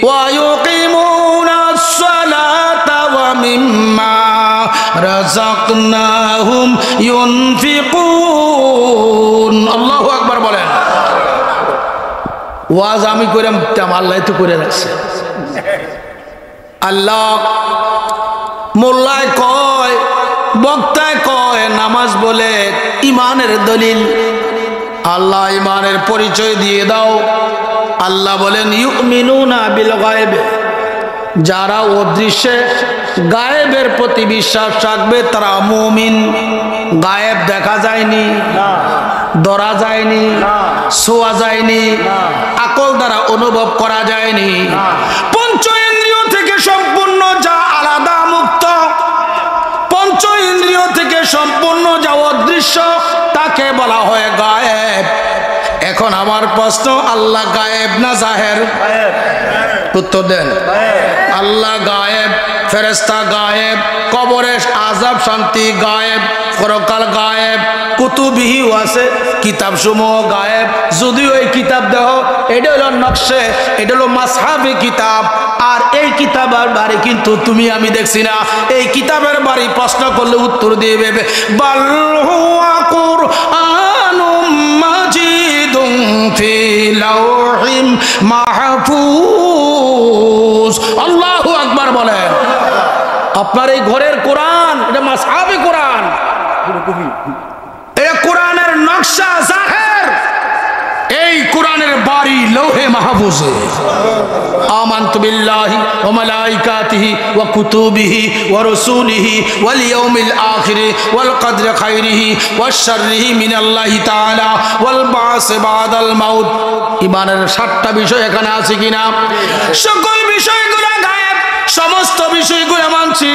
ওয়া ইউকিমুনাস সালাতা ওয়া মিম্মা রাযাকনাহুম ইউনফিকুন। আল্লাহু আকবার বলেন। ওয়াজ আমি কইরাম, আল্লাহ তো করে রাখছে। আল্লাহ মোল্লায় কয়, বক্তায় কয় নামাজ বলে ইমানের দলিল। আল্লাহ ইমানের পরিচয় দিয়ে দাও। আল্লাহ বলেন ইউমিনুনা বিল গায়ব, যারা অদৃশ্যে গায়েবের প্রতি বিশ্বাস রাখবে তারা মুমিন। গায়েব দেখা যায়নি, ধরা যায়নি, ছোঁয়া যায়নি, আকল দ্বারা অনুভব করা যায়নি, পঞ্চ ইন্দ্রিয় থেকে সম্পূর্ণ যা আলাদা মুক্ত, পঞ্চ ইন্দ্রিয় থেকে সম্পূর্ণ যা অদৃশ্য তাকে বলা হয় গায়েব। এখন আমার প্রশ্ন, আল্লাহ গায়েব না জাহের? উত্তর দেন। আল্লাহ গায়েব, ফেরেশতা গায়েব, কবরে আযাব শান্তি গায়েব, পরকাল গায়েব, কুতুবিহি আছে, কিতাব সমূহ গায়েব। যদিও এই কিতাব দেহ এটা হলো নকশে, এটা হলো মাসহাবে কিতাব, আর এই কিতাবের বাড়ি কিন্তু তুমি আমি দেখছি না। এই কিতাবের বাড়ি প্রশ্ন করলে উত্তর দিয়ে দেবে বাল হুয়া কুরআনুম মাজিদুন ফি লাওহিম মাহফুজ। আল্লাহু আকবার বলেন। আপনার এই ঘরের কোরআন এটা মাসহাবে কোরআন, এটা কোরআনের নকশা জাহের। এই কোরআনের বাড়ি লৌহে মাহফুজে। আমানতু বিল্লাহি ওয়া মালাইকাতিহি ওয়া কুতুবিহি ওয়া রাসূলিহি ওয়াল ইয়াউমিল আখির ওয়াল কদরি খাইরিহি ওয়াশ শাররিহি মিনাল্লাহি তাআলা ওয়াল বা'স বাদাল মাউত। ঈমানের 7টা বিষয় এখানে আছে কিনা? সকল বিষয়গুলো গায়েব, সমস্ত বিষয়গুলো মানছি।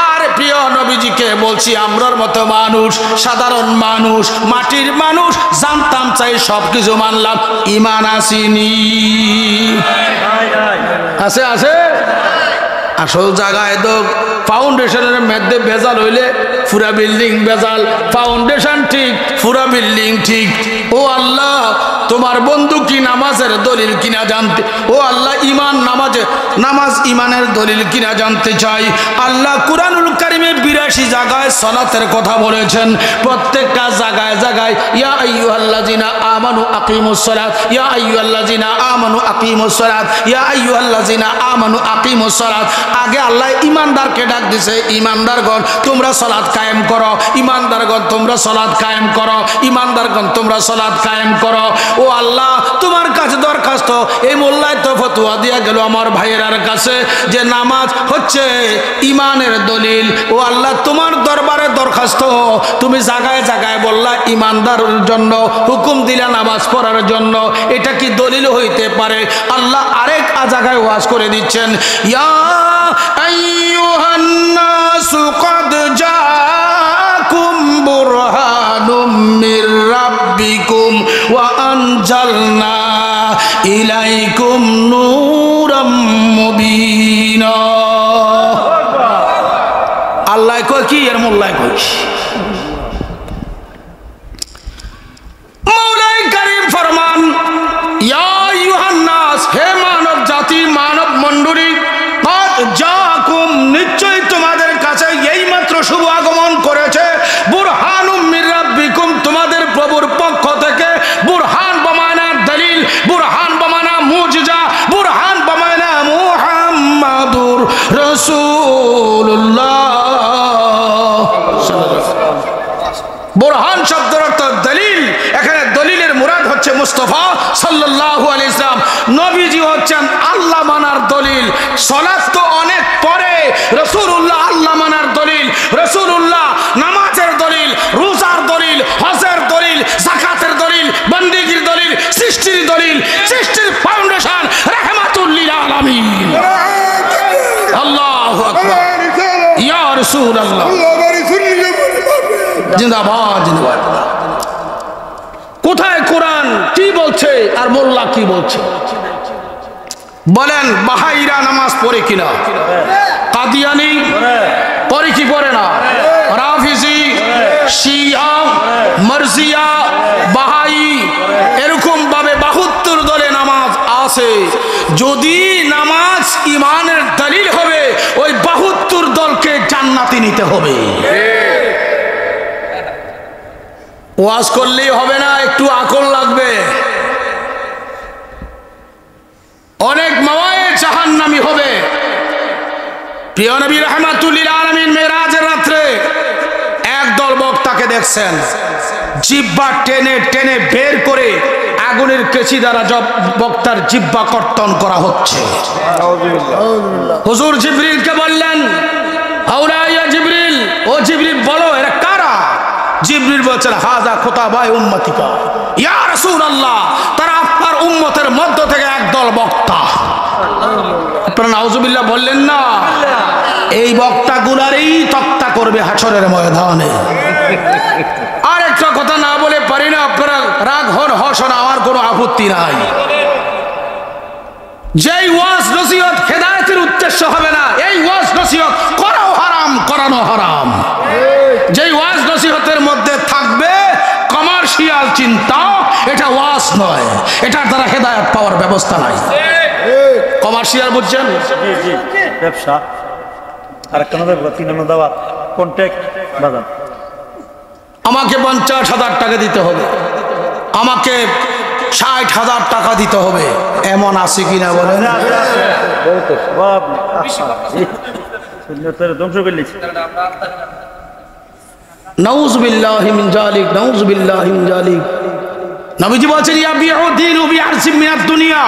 আর প্রিয় নবীজিকে বলছি, আমরার মতো মানুষ, সাধারণ মানুষ, মাটির মানুষ, জানতাম চাই সবকিছু মানলাম, ঈমান আসেনি। আছে আছে আসল জায়গায় তো ফাউন্ডেশনের মধ্যে ভেজাল হইলে পুরা বিল্ডিং ভেজাল। ফাউন্ডেশন ঠিক, পুরা বিল্ডিং ঠিক। ও আল্লাহ, তোমার বন্ধু কি নামাজের দলিল কিনা জানতে, ও আল্লাহ ইমান নামাজ ইমানের দলিল কিনা জানতে চাই। আল্লাহ কুরআনুল কারীমে 82 জায়গায় সালাতের কথা বলেছেন। প্রত্যেকটা জায়গায় জায়গায় ইয়া আইয়ুহাল্লাযিনা আমানু আকিমুস সালাত, ইয়া আইয়ুহাল্লাযিনা আমানু আকিমুস সালাত, ইয়া আইয়ুহাল্লাযিনা আমানু আকিমুস সালাত। আগে আল্লাহ ইমানদারকে ডাক দিছে, ইমানদারগণ তোমরা সালাত কায়েম করো, ইমানদারগণ তোমরা সালাত কায়েম করো, ইমানদারগণ তোমরা সালাত কায়েম করো। ও আল্লাহ, তোমার কাছে দরখাস্ত, এই মোল্লায় তো ফতোয়া দিয়া গেল আমার ভাইয়েরার কাছে যে নামাজ হচ্ছে ইমানের দলিল। ও আল্লাহ, তোমার দরবারে দরখাস্ত, তুমি জায়গায় জায়গায় বললা ইমানদারের জন্য হুকুম দিলা নামাজ পড়ার জন্য, এটা কি দলিল হইতে পারে? আল্লাহ আরেক জায়গায় ওয়াজ করে দিচ্ছেন, ইয়া আইয়ুহান নাসু ক্বাদ জাআকুম বুরহানুম মির রাব্বিকুম ওয়া আনজালনা ইলাইকুম নূরাম মুবিনা। আল্লাহ কয় কি আর মোল্লায় কয়? মৌলাই কারীম ফরমান, ইয়া আইয়ুহান নাস, হে মানব জাতি, মানব মণ্ডলী, ক্বাদ জাআকুম, নিশ্চয়ই তোমাদের কাছে এইমাত্র শুভ আগমন করেছে, বুরহানুম মির রাব্বিকুম, তোমাদের প্রভুর পক্ষ থেকে। বুরহান বমানা দলিল, বুরহান বমানা মুজিজা, বুরহান বমানা মুহাম্মাদুর রাসূলুল্লাহ। বুরহান শব্দের অর্থ দলিল। এখানে দলিলের মুরাদ হচ্ছে মুস্তাফা সাল্লাল্লাহু আলাইহি ওয়াসাল্লাম। নবীজি হচ্ছেন আল্লাহ আল্লাহ মানার দলিল। সালাত তো অনেক পরে, রাসূলুল্লাহ আল্লাহ মানার দলিল, রাসূলুল্লাহ নামাজের দলিল, রোজার দলিল, হজের দলিল, যাকাতের দলিল, বন্দেগীর দলিল, সৃষ্টির দলিল, সৃষ্টির ফাউন্ডেশন রাহমাতুল লিল আলামিন। আল্লাহু আকবার, ইয়া রাসূলুল্লাহ, জিন্দাবাদ জিন্দাবাদ। কোথায় কোরআন কি বলছে আর মোল্লা কি বলছে? বলেন, বাহাইরা নামাজ পড়ে কিনা? কাদিয়ানি পড়ে কি পড়ে না? রাফিজি, শিয়া, মারজিয়া, বাহাই, এরকম ভাবে 72 দলে নামাজ আছে। যদি নামাজ ইমানের দলিল হবে, ওই 72 দলকে জান্নাতে নিতে হবে। ওয়াজ করলেই হবে না, একটু আকল লাগবে। অনেক মাওয়ায়ে জাহান্নামী হবে। প্রিয় নবী রাহমাতুল লিল আলামিন মেরাজের রাত্রে একদল বক্তাকে দেখছেন, জিহ্বা টেনে টেনে বের করে আগুনের কেচি দ্বারা বক্তার জিহ্বা কর্তন করা হচ্ছে। হুজুর জিবরিলকে বললেন, আওলা ইয়া জিবরিল, ও জিবরিল বলো এরা কারা? জিবরিল বলছেন, হাযা খুতাবায়ে উম্মতিকা ইয়া রাসূলুল্লাহ, তারা আপনার উম্মতের মধ্য থেকে একদল বক্তা। আপনারা নাউজুবিল্লাহ বললেন না? এই বক্তাগুলারই তক্তা করবে হাসরের ময়দানে। আর একটা কথা না বলে পারি না, আপনারা রাগ হন হসন, আমার কোনো আপত্তি নাই। যেই ওয়াজ নসিহত হেদায়েতের উদ্দেশ্য হবে না, এই ওয়াজ নসিহত করাও হারাম, করানো হারাম। যেই ওয়াজ নসিহতের মধ্যে থাকবে কমার্শিয়াল চিন্তা, এটা ওয়াজ নয়, এটার দ্বারা হেদায়েত পাওয়ার ব্যবস্থা নাই। কমার্শিয়াল বুঝছেন? ব্যবসা আর একটা দাওয়া কন্ট্যাক্ট বাজার। আমাকে 50,000 টাকা দিতে হবে, আমাকে 60,000 টাকা দিতে হবে, এমন আছে কিনা বলেন? ধ্বংস করলি। নাউযুবিল্লাহি মিন যালিক, নাউযুবিল্লাহি মিন যালিক। নবীজি বলেন, ইয়াবিউ দীনু বিআরসিম মিনাদ দুনিয়া।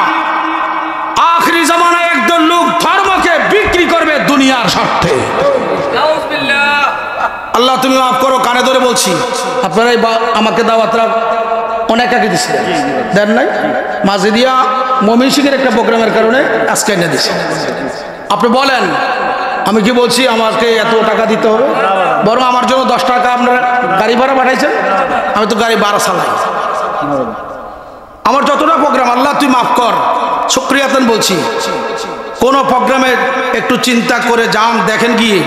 আখিরি জামানায় একদল লোক ধর্মকে বিক্রি করবে দুনিয়ার স্বার্থে। নাউযুবিল্লাহ। আল্লাহ তুমি মাফ করো, কানে ধরে বলছি। আপনারাই আমাকে দাওয়াতরা অনেক আগে দিয়েছিলেন, দেন নাই? মাঝে দিয়া ময়মনসিংহের একটা প্রোগ্রামের কারণে আজকে এনে দিয়েছি। আপনি বলেন, আমি কি বলছি আমাকে এত টাকা দিতে হবে? বরং আমার জন্য 10 টাকা আপনারা গাড়ি ভাড়া পাঠাইছেন, আমি তো গাড়ি ভাড়া চালাই। আমার যতটা প্রোগ্রাম, আল্লাহ তুই মাফ কর, শুকরিয়াতান বলছি। কোন প্রোগ্রামে একটু চিন্তা করে যান, দেখেন গিয়ে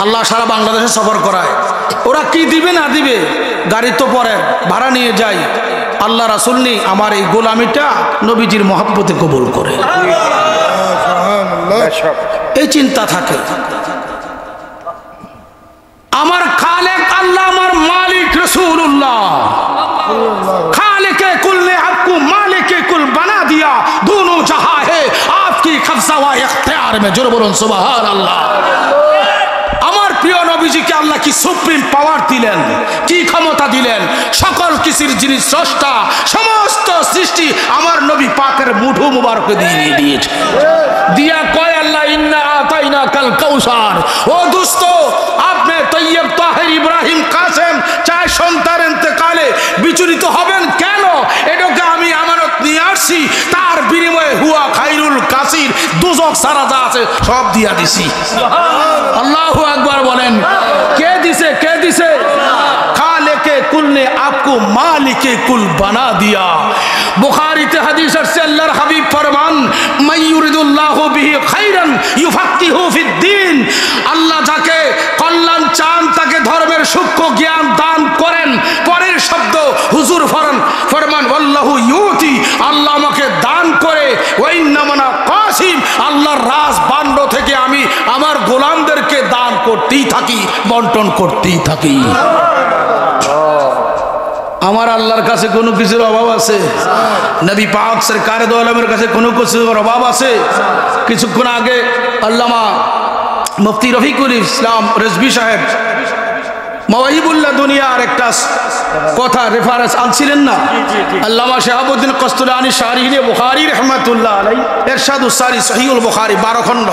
আল্লাহ সারা বাংলাদেশে সফর করায়। ওরা কি দিবে না দিবে, গাড়ি তো পরে ভাড়া নিয়ে যাই। আল্লাহ রাসূল নি আমার এই গোলামিটা নবীজির মহব্বতে কবুল করে, এই চিন্তা থাকে। আমার খালেক আল্লাহ, আমার মালিক রাসূলুল্লাহ। खालिके कुल ने आपको मालिके कुल बना दिया, दोनों जहां है आपकी कब्जा व इख्तियार में। जोर बोलुन सुबहान अल्लाह। আমার প্রিয় নবীজিকে আল্লাহ কি সুপ্রিম পাওয়ার দিলেন, কি ক্ষমতা দিলেন। সকল কিছুর যিনি স্রষ্টা, সমস্ত সৃষ্টি আমার নবী পাকের মুঠো মুবারক দিয়ে দিয়েছে। দিয়া কয় আল্লাহ, ইন্না আতাইনা কাল কাউসার। ও দোস্ত, আপনি তৈয়ব, তাহের, ইব্রাহিম, কাসেম 4 সন্তান ইন্তেকালে বিচলিত হবেন কেন? এটাকে আমি আমানত নিয়ে আসছি, তার বিনিময়ে হুয়া খাইরুল কাসির, দুজক সারা যা আছে সব দিয়া দিছি। আল্লাহু আকবার বলেন। কে দিছে? কে দিছে? খালেকে কুল ने आपको मालिके कुल बना दिया। बुखारी ते हदीस से अल्लाहर हबीब फरमान, मै युरिदुल्लाहु बिही खैरन युफक्किहु फिद्दीन। আল্লাহ যাকে কল্যাণ চান তাকে ধর্মের সূক্ষ্ম জ্ঞান দান করেন। পরের শব্দ হুজুর ফরমান আল্লাহু ইউতি, আল্লাহ আমাকে দান করে। ওয়াইন্নামানা কাসিম, আল্লাহর রাজ বান্ড থেকে আমি আমার গোলামদেরকে দান করতেই থাকি, বন্টন করতেই থাকি। আমার আল্লাহর কাছে কোনো কিছুর অভাব আছে? নবী পাক সরকারে দো আলমের কাছে কোনো কিছুর অভাব আছে? কিছুক্ষণ আগে আল্লামা মুফতি রফিকুল ইসলাম রিজভী সাহেব মাওয়াহিবুল্লাহ দুনিয়ার একটা কথা রেফারেন্স আনছিলেন না, আল্লামা শাহাবুদ্দিন কস্তুলানী শাহরিহ বুখারী রাহমাতুল্লাহ আলাইহি ইরশাদুস সারি সহিহুল বুখারী 12 খণ্ড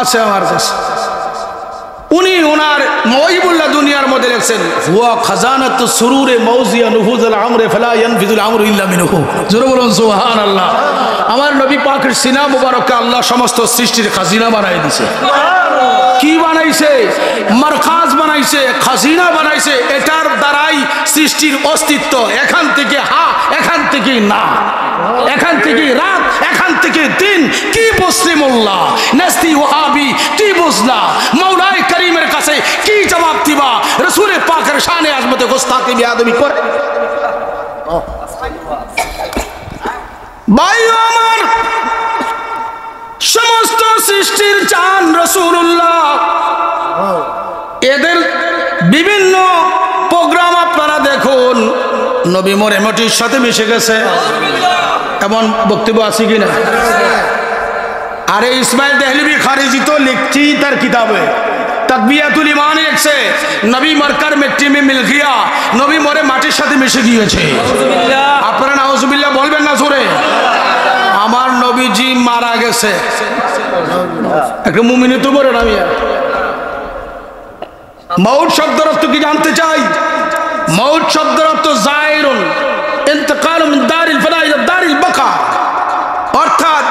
আছে আমার কাছে। উনি ওনার মাওয়াহিবুল্লাহ দুনিয়ার মধ্যে লিখছেন, হুয়া খাজানাতুস সুরুরে মাউজিয়া নুফুজুল আমরে ফালা ইয়ানফিজুল আমরু ইল্লা মিনহু। জোরে বলুন সুবহানাল্লাহ। আমার নবী পাকের সিনা মুবারককে আল্লাহ সমস্ত সৃষ্টির খাজিনা বানাই দিয়েছে। কি বানাইছে? মারকাজ বানাইছে, খাজিনা বানাইছে। এটার দ্বারাই সৃষ্টির অস্তিত্ব। এখান থেকে হা, এখান থেকে না, এখান থেকে রাত, এখান থেকে দিন। কি বুঝলি মোল্লা নাস্তি ওয়াহাবি? কি বুঝলা? মাওলায়ে কারীমের কাছে কি জবাব দিবা? রাসূলে পাকের শানে আজমতে গোস্তাকি বেয়াদবি করে। ভাই আমার, সমস্ত সৃষ্টির চান রাসূলুল্লাহ। এদের বিভিন্ন প্রোগ্রাম আপনারা দেখুন, নবী মোর এমটির সাথে মিশে গেছে, এমন বক্তব্য আছে কিনা? আরে ইসমাইল দেহলভি খারিজি তো লিখছি তার কিতাবে তাকবিয়াতুল ঈমান লিখছে, নবী মরকার মিট্টি মে মিল গিয়া, নবী মোরে মাটির সাথে মিশে গিয়েছে। আপনারা নাউজুবিল্লাহ বলবেন না জোরে? আমার নবীজি মারা গেছে, একটা মুমিনে তো বলেন। আমি মউত শব্দের অর্থ কি জানতে চাই? মউত শব্দের অর্থ জায়রুন, ইন্তেকাল মিন দারিল ফানা ইলা দারিল বাকা, অর্থাৎ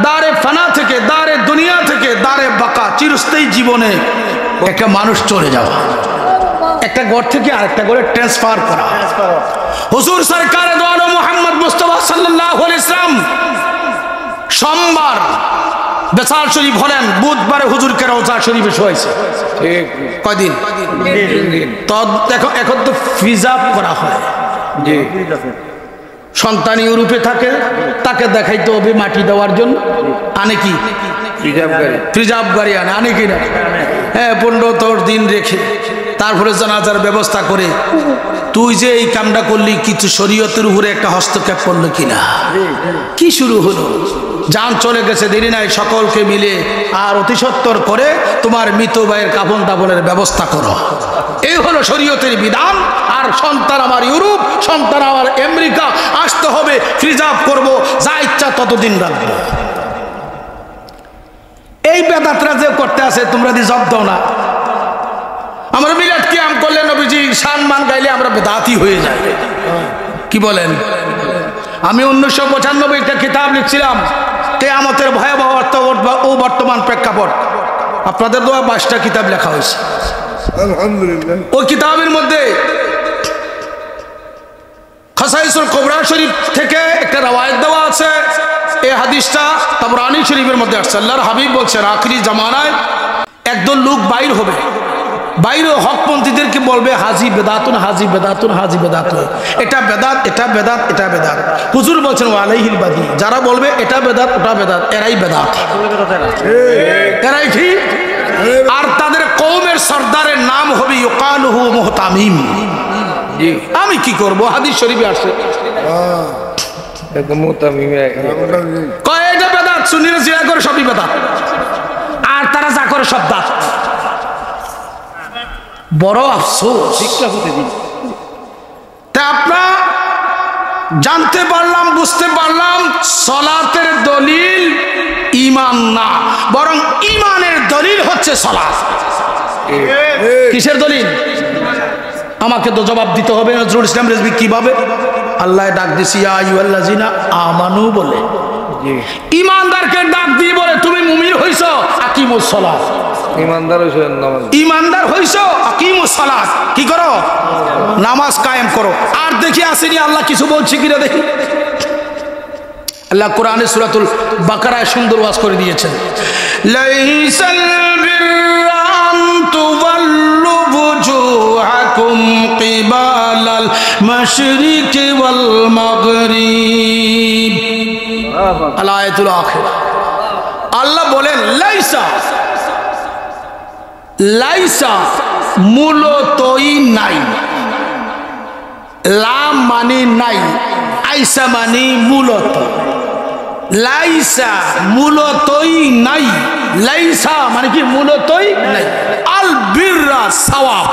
দারে ফানা থেকে, দারে দুনিয়া থেকে দারে বাকা, চিরস্থায়ী জীবনে একটা মানুষ চলে যাওয়া, একটা ঘর থেকে আরেকটা ঘরে ট্রান্সফার করা। হুজুর সরকারে দো আলম মুহাম্মদ মুস্তাফা সাল্লাল্লাহু আলাইহি ওয়াসাল্লাম সোমবার বেসাল শরীফ হলেন, বুধবারে হুজুরকে রওজা শরীফে শোয়াইছে। কয়দিন? তো দেখো, এখন তো ফিজাব করা হয়। সন্তান ইউরোপে থাকে, তাকে দেখাইতে হবে মাটি দেওয়ার জন্য, আনে কি ফিজাব গাড়ি আনে কি না? হ্যাঁ, 15 দিন রেখে তারপরে জানাজার ব্যবস্থা করে। তুই যে এই কামটা করলি, কিছু শরীয়তের উপরে একটা হস্তক্ষেপ করলো কিনা? কি শুরু হলো? জান চলে গেছে, দেরি নাই, সকলকে মিলে আর অতি সত্বর করে তোমার মৃত ভাইয়ের কাফন দাফনের ব্যবস্থা করো। এই হলো শরীয়তের বিধান। আর সন্তান আমার ইউরোপ, সন্তান আমার আমেরিকা, আসতে হবে, ফ্রিজাব করব, যা ইচ্ছা ততদিন রাখবো। এই বেদাতরা যে করতে আছে, তোমরা দি জব দাও না। আমরা মিলাদ কিয়াম করলে নবীজি সম্মান গাইলে আমরা বেদাতি হয়ে যাই। কি বলেন? আমি 1995 একটা কিতাব লিখছিলাম, কিয়ামতের ভয়াবহ অর্থ ও বর্তমান প্রেক্ষাপট। আপনাদের দোয়া 22টা কিতাব লেখা হয়েছে। আলহামদুলিল্লাহ। ওই কিতাবের মধ্যে খাসাইসুল কুবরা শরীফ থেকে একটা রওয়ায়াত দেওয়া আছে। এই হাদিসটা তাবরানী শরীফের মধ্যে আসছে। আল্লাহর হাবিব বলছেন, আখিরি জামানায় একদল লোক বাইর হবে, বাইরে হকপন্থীদেরকে বলবে হাজি বেদাতুন, হাজি বেদাতুন, হাজি বেদাতুন, এটা বেদাত, এটা বেদাত, এটা বেদাত। হুজুর বলছেন ওয়ালাইহিল বাদি, যারা বলবে এটা বেদাত, ওটা বেদাত, এরাই বেদাত, এরাই ঠিক। আর তাদের কওমের সর্দারের নাম হবে ইউকালুহু মুহতামিম। আমি কি করব? হাদিস শরীফে আসছে কয় এটা বেদাত, সুন্নিরা যা করে সবই বেদাত, আর তারা যা করে সব দাত। বড় আফসোস। তা আপনারা জানতে পারলাম, বুঝতে পারলাম, সলাতের দলিল ঈমান না, বরং ঈমানের দলিল হচ্ছে সালাত। কিসের দলিল? আমাকে তো জবাব দিতে হবে। নজরুল ইসলাম রেজভী কিভাবে? আল্লাহ ডাক দিছি ইয়া আইয়ুহাল্লাযিনা আমানু বলে, ঈমানদারকে ডাক দিয়ে বলে তুমি মুমিন হইছো, আকিমুস সালাত। ঈমানদার হইছো, ঈমানদার হইছো, আকিমুস সালাত। কি করো? নামাজ কায়েম করো। আর দেখি আসেনি আল্লাহ কিছু বলছে কিনা দেখি। আল্লাহ কোরআনে সূরাতুল বাকারায় সুন্দর ওয়াজ করে দিয়েছেন, লাইসাল বিররা আন তুওয়াল্লু বুজুহাকুম কিবালাল মাশরিকি ওয়াল মাগরিব। আয়াতুল আখির আল্লাহ বলেন লাইসা, লাইসা মূলতই নাই, লা মানে নাই, আইসা মানে মূলত, লাইসা মূলতই নাই, লাইসা মানে কি? মূলতই নাই। আল বিররা সাওয়াব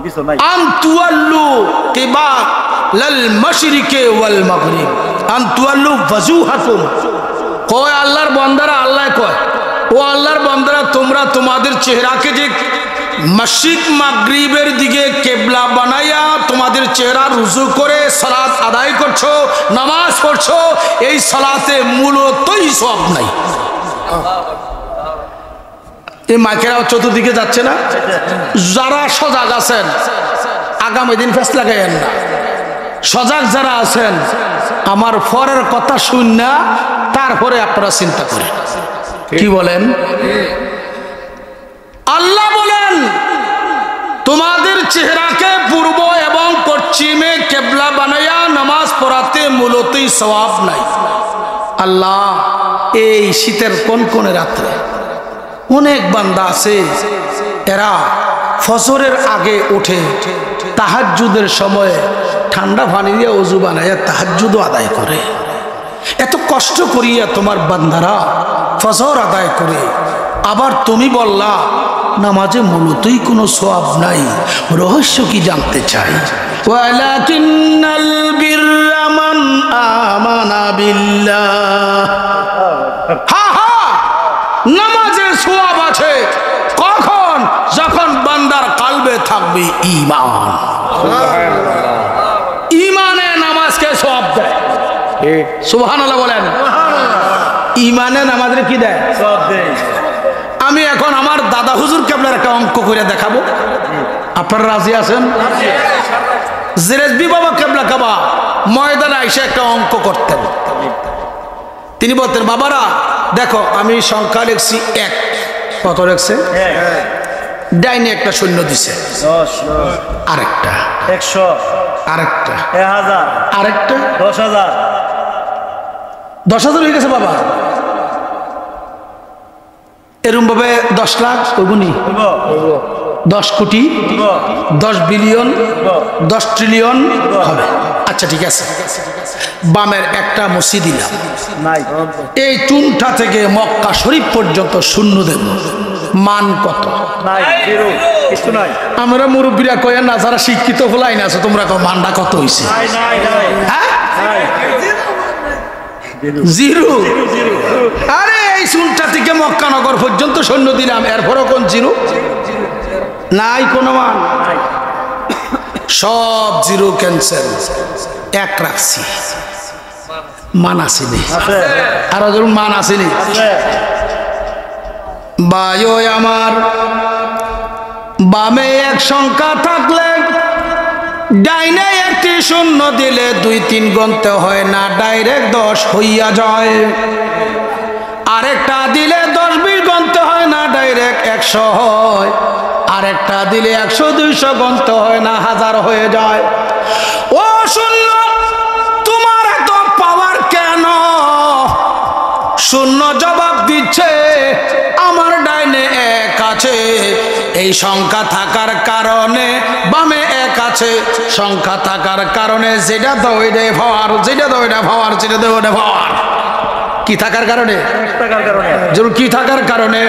কিছু নাই আন তুয়াল্লু কিবালাল মাশরিকি ওয়াল মাগরিব আন তুয়াল্লু ওয়াজুহাকুম। কয় আল্লাহর বান্দারা, আল্লাহ কয় ও আল্লাহর বান্দারা, তোমরা তোমাদের চেহারাকে যে মশরিক মাগরিবের দিকে কেবলা বানাইয়া তোমাদের চেহারা রুজু করে সালাত আদায় করছো, নামাজ পড়ছো, এই সালাতে মূলতই সওয়াব নাই। এই মাইকেরাও চতুর্দিকে যাচ্ছে না? যারা সজাগ আছেন আগামী দিন ফেস লাগাইয়েন না। সজাগ যারা আছেন আমার পরের কথা শুন না, তারপরে আপনারা চিন্তা করেন। কি বলেন? আল্লাহ বলেন তোমাদের চেহারাকে পূর্ব এবং পশ্চিমে কেবলা বানাইয়া নামাজ পড়াতে মূলতই সওয়াব নাই। আল্লাহ এই শীতের কোন রাত্রে অনেক বান্দা আছে এরা ফজরের আগে ওঠে, তাহাজ্জুদের সময় ঠান্ডা পানি দিয়ে ওযু বানাইয়া তাহাজ্জুদ আদায় করে। এত কষ্ট করিয়া তোমার বান্দারা ফজর আদায় করে, আবার তুমি বললা নামাজে মূলতই কোনো সওয়াব নাই। রহস্য কি জানতে চাই? ওয়ালাকিন্নাল বিররা মান আমানা বিল্লাহ। নামাজে সওয়াব আছে কখন? যখন বান্দার কালবে থাকবে ঈমান। ঈমানে নামাজকে সওয়াব দেয়। সুবহানাল্লাহ বলেন। ঈমানে নামাজে কি দেয়? সওয়াব দেয়। আমি এখন আমার দাদা হুজুর কেবলার একটা অঙ্ক করে দেখাবো, আপনারা রাজি আছেন? জিরেজবি বাবা কেবলা কাবা ময়দানে এসে একটা অঙ্ক করতেন। তিনি বলতেন, বাবারা দেখো আমি সংখ্যা লিখছি 1, কত লিখছে? ডাইনে একটা শূন্য দিছে, 10 আরেকটা 100 আরেকটা 1000 আরেকটা 10000 10,000 হয়ে গেছে বাবা। এরকম ভাবে 10 লাখ ওগুনি 10 কোটি 10 বিলিয়ন 10 ট্রিলিয়ন হবে। আচ্ছা ঠিক আছে, বামের একটা মসজিদ দিলাম, নাই এই চুনটা থেকে মক্কা শরীফ পর্যন্ত শূন্য দেব, মান কত? নাই, জিরো, কিছু নাই। আমরা মুরব্বীরা কয়েন না, যারা শিক্ষিত হলাই না তোমরা কো মানটা কত হয়েছে? নাই নাই নাই হ্যাঁ, নাই, জিরো। আরে এই চুনটা থেকে মক্কা নগর পর্যন্ত সৈন্য দিলাম, এরপরও কোন জিরো নাই, কোন মান সব জিরো, ক্যান্সেল। 1 রাখছি, মান আসেনি। আছে আর ধরুন মান আসেনি। আছে। বায়ো আমার বামে 1 সংখ্যা থাকলে ডাইনে একটি শূন্য দিলে 2-3 গণতে হয় না, ডাইরেক্ট 10 হইয়া যায়। আরেকটা দিলে 10-20 গণতে হয় না, ডাইরেক্ট 100 হয়। আরেকটা দিলে 100-200 গণতে হয় না, 1000 হয়ে যায়। ও শূন্য, তোমার এত পাওয়ার কেন? শূন্য জবাব দিচ্ছে, আমার ডাইনে 1 আছে। এই সংখ্যা থাকার কারণে বামে 1 আছে, সংখ্যা থাকার কারণে যেটা দাও ওইটা পাওয়ার, যেটা দাও ওইটা পাওয়ার, যেটা দাও ওইটা পাওয়ার। কি থাকার কারণে? টাকার কারণে। যেমন কি থাকার কারণে?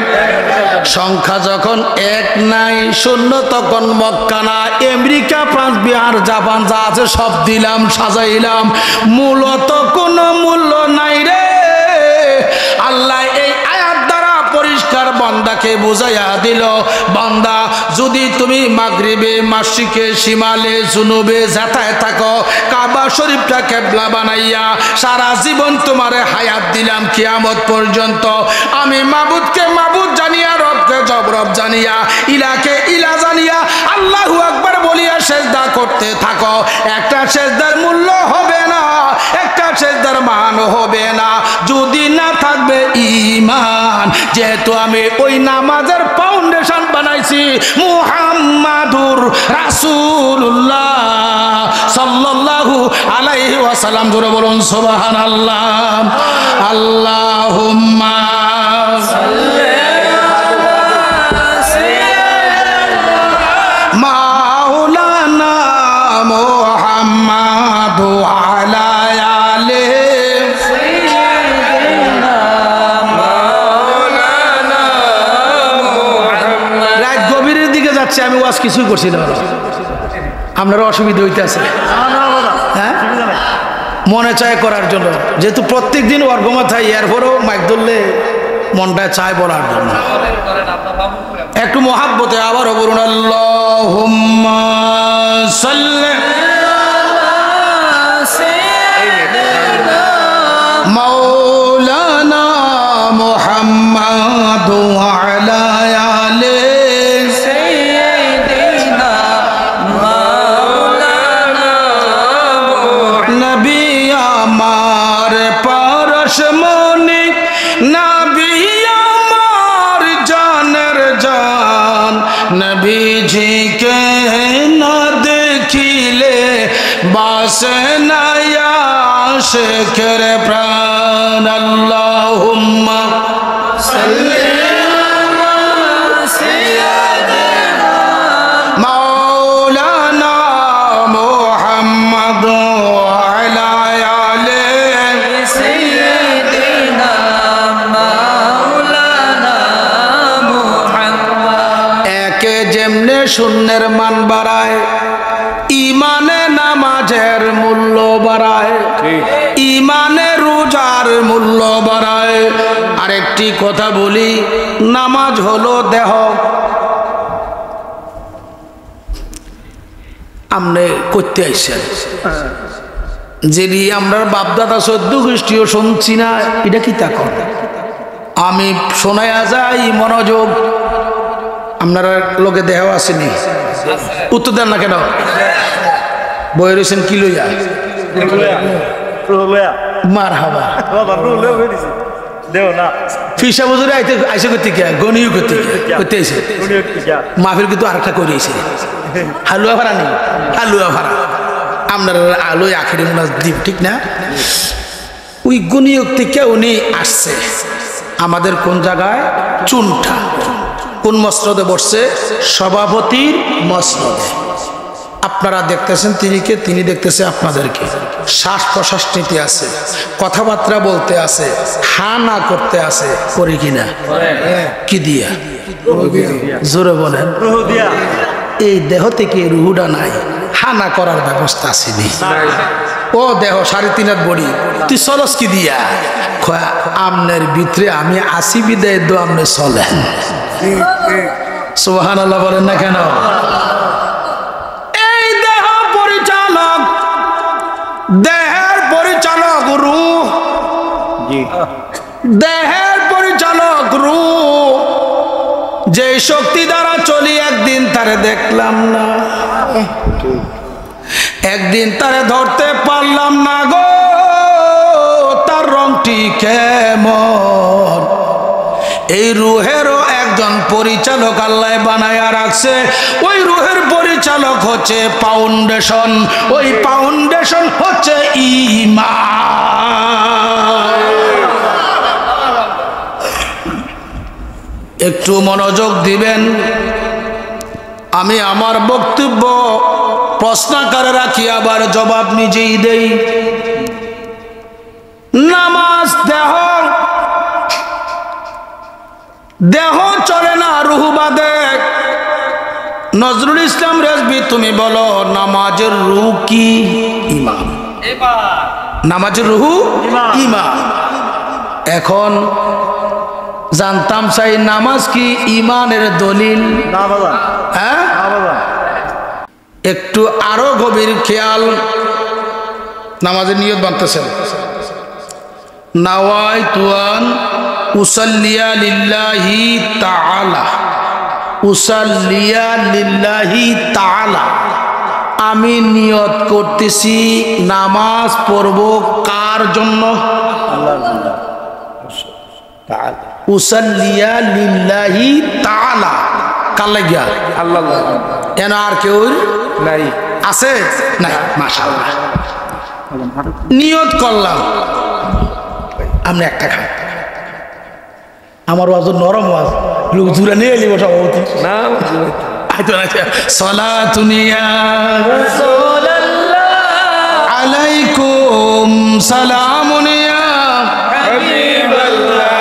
সংখ্যা যখন 1 নাই, শূন্য, তখন মক্কা না, আমেরিকা, ফ্রান্স, বিহার, জাপান যা আছে সব দিলাম, সাজাইলাম, মূলত কোনো মূল্য নাই রে। আল্লাহ এই আয়াত দ্বারা পরিষ্কার বান্দাকে বুঝাইয়া দিল, বান্দা যদি তুমি মাগরিবে, মাশরিকে, শিমালে, জুনুবে যেথায় থাকো, কাবা শরীফটা কেবলা বানাইয়া সারা জীবন তোমারে হায়াত দিলাম কিয়ামত পর্যন্ত। আমি মাবুদকে মাবুদ জানিয়া, রবকে রব জানিয়া, ইলাকে ইলা জানিয়া আল্লাহু আকবার বলিয়া সেজদা করতে থাকো। একটা সেজদার মূল্য হবে না, একটা সেজদার মান হবে না যদি না থাকবে ঈমান। যেহেতু আমি ওই নামাজের ফাউন্ডেশন বানাইছি মুহাম্মাদুর রাসূলুল্লাহ সাল্লাল্লাহু আলাইহি ওয়াসাল্লাম। জোরে বলুন সুবহানাল্লাহ। আল্লাহুম্মা মাওলানা মুহাম্মাদ আলা আলি ওয়াজ কিছুই করছিল না আপনারা অসুবিধা হইতে আছে হ্যাঁ মনে চায় করার জন্য যেহেতু প্রত্যেক দিন অর্গমা থাই এরপরেও মাইক ধরলে মনটা চায় বলার জন্য একটু মহাব্বতে আবারও বলুন আল্লাহুম্মা সাল্লি মাওলানা মুহাম্মাদ ওয়া আলা আলি সাইয়্যিদিনা মাওলানা নবী আমার পরশমণি নবী আমার জানের জান নবীজিকে না দেখিলে বাসে না আশিকের প্রাণ আল্লাহুম্মা সাল্লি আলা সাইয়্যিদিনা মাওলানা মুহাম্মদ ওয়া আলা আলি সাইয়্যিদিনা মাওলানা মুহাম্মদ একে যেমনে শূন্যের মান বাড়ায় ইমানে নামাজের মূল্য বাড়ায় ইমানে রোজার মূল্য বাড়ায় আরেকটি কথা বলি নামাজ হলো দেহ আমনে করতে আইছেন যদি আমরা বাপদাদা 14 গোষ্ঠীও শুনছি না এটা কি তা কর আমি শোনায়া যাই মনোযোগ আপনারা লোকে দেহ আসেনি উত্তর দেন না কেন বই রয়েছেন কি লইয়া মার হাবা ফিসা বজরে আইসে করতে গিয়া গনিও করতে আইসে মাফির কিন্তু আরেকটা করিয়েছে হালুয়া ভাড়া নেই হালুয়া ভাড়া আপনার আলো আখেরি মোনাজ দ্বীপ ঠিক না ওই গনিয়োগ থেকে উনি আসছে আমাদের কোন জায়গায় চুনটা কোন মসনদে বসছে সভাপতির মসনদে আপনারা দেখতেছেন তিনিকে তিনি দেখতেছে আপনাদেরকে শ্বাস প্রশ্বাস নিতে আছে কথাবার্তা বলতে আছে হা না করতে আছে করি কিনা কি দিয়া জোরে বলেন এই দেহ থেকে রুহুটা নাই হা না করার ব্যবস্থা আসেনি ও দেহ 3.5 হাত বড়ি তুই চলস কি দিয়া আমনের ভিতরে আমি আসি বিদায় দো আমনে চলেন সুবহানাল্লাহ বলেন না কেন এই দেহ পরিচালক দেহের পরিচালক রূহ দেহের পরিচালক রূহ যে শক্তি দ্বারা চলি একদিন তারে দেখলাম না একদিন তারে ধরতে পারলাম না গো তার রংটি কেমন এই রুহেরও একজন পরিচালক আল্লাহ বানায়া রাখছে ওই রুহের পরিচালক হচ্ছে ফাউন্ডেশন ওই ফাউন্ডেশন হচ্ছে ঈমান একটু মনোযোগ দিবেন আমি আমার বক্তব্য প্রশ্নাকারে রাখি আবার জবাব নিজেই দেই নামাজ দেহ চলে না রুহ বাদে নজরুল ইসলাম রেজভী তুমি বলো নামাজের রুহ কি ঈমান নামাজের রুহ ঈমান এখন জানতাম চাই নামাজ কি ঈমানের দলিল হ্যাঁ একটু আরো গভীর খেয়াল নামাজের নিয়ত বানতেছেন নাওয়াইতু আন উসাল্লিয়া লিল্লাহি তাআলা উসাল্লিয়া লিল্লাহি তাআলা আমি নিয়ত করতেছি নামাজ পড়ব কার জন্য আল্লাহর জন্য তাআলা উসাল্লিয়া লিল্লাহি তাআলা কার লাগিয়া আল্লাহ এন আর কেউ নাই আছে না মাশাআল্লাহ নিয়ত করলাম আপনি একটা খান আমার ওয়াজ নরম ওয়াজ লোক জুড়ে নিয়ে এলি বসা না আইতো না সালাতুনিয়া রাসূলুল্লাহ আলাইকুম সালামুনিয়া হাবিবাল্লাহ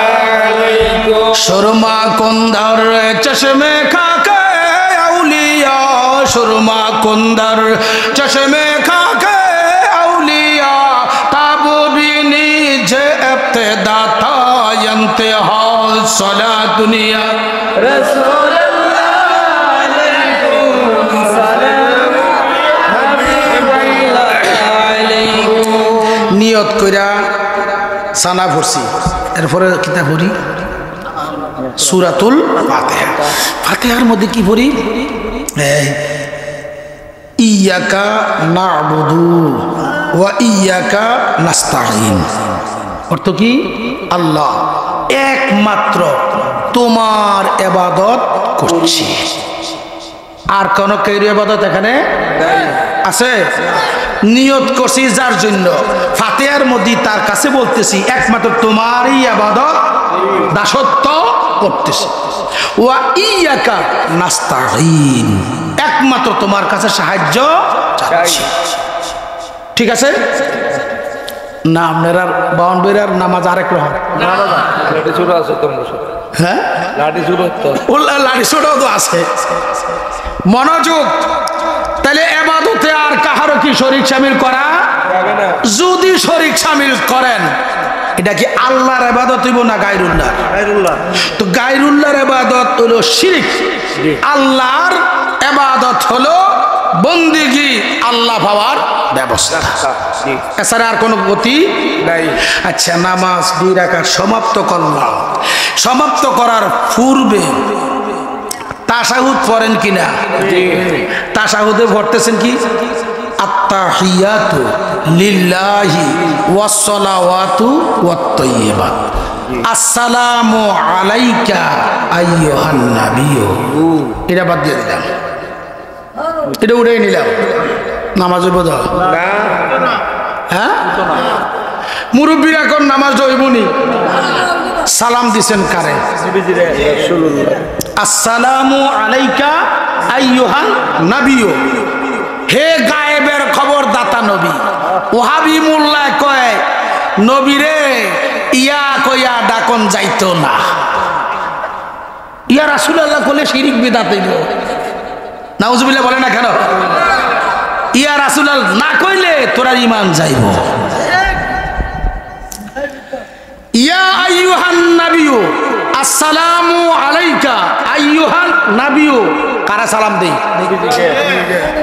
আলাইকুম শর্মা কোন্দার চশমে খাকে আউলিয়া सुरमा कुंदर चश्मे खाके औलिया ताबू भी नीचे इब्तिदा था इंतहा सला दुनिया रसूल নিয়ত কইরা সানা পড়ছি এরপরে কিতা পড়ি সূরাতুল ফাতিহা ফাতিহার মধ্যে কি পড়ি ইয়াকা না'বুদু ওয়া ইয়াকা নাস্তাঈন অর্থ কি আল্লাহ একমাত্র তোমার ইবাদত করছি আর কোন কেউ ইবাদত এখানে আছে নিয়ত করছি যার জন্য ফাতিহার মধ্যে তার কাছে বলতেছি একমাত্র তোমারই ইবাদত দাসত্ব করতেছি ওয়া ইয়াকা নাস্তাঈন একমাত্র তোমার কাছে সাহায্য চাচ্ছি ঠিক আছে না আপনারা বাউন বেরার নামাজ আরেক রকম না দাদা লাঠি ছোট আছে তোমরা সব হ্যাঁ লাঠি ছোট তো ওলা লাঠি ছোটও তো আছে মনোযোগ তাহলে ইবাদতে আর কাহারও কি শরীক শামিল করা যাবে না যদি শরীক শামিল করেন এটা কি আল্লাহর ইবাদত হইব না গায়রুল্লাহর খায়রুল্লাহ তো গায়রুল্লাহর ইবাদত হলো শিরক আল্লাহর ইবাদত হলো বন্দেগী আল্লাহ পাওয়ার ব্যবস্থা জি এছাড়া আর কোনো গতি নাই আচ্ছা নামাজ 2 রাকাত সমাপ্ত করলাম সমাপ্ত করার পূর্বে তাশাহুদ পড়েন কিনা জি তাশাহুদে পড়তেছেন কি আত্তাহিয়াতু লিল্লাহি ওয়াস সালাওয়াতু ওয়াত তাইয়্যিবাত আসসালামু আলাইকা আইয়ুহান নাবিয়্যু এটা বাদ দিয়ে দিলাম এটা উড়ে নিলাম নামাজ হইব তো না হ্যাঁ মুরব্বীরা কোন নামাজ হইবনি সালাম দিছেন কারে নবীজিরে রাসূলুল্লাহ আসসালামু আলাইকা আইয়ুহান নাবিয়্যু হে গায়েবের খবর দাতা নবী ওহাবি মোল্লা কয় নবীরে ইয়া কইয়া ডাকন যাইতো না ইয়া রাসূলুল্লাহ কইলে শিরিক বিদআত হইব নাউজুবিল্লাহ বলে না কেন ইয়া রাসূলুল্লাহ না কইলে তোরা ঈমান যাইব ইয়া আইয়ুহান নাবিয়্যু আসসালামু আলাইকা আইয়ুহান নাবিয়্যু কারা সালাম দেই নবীজিকে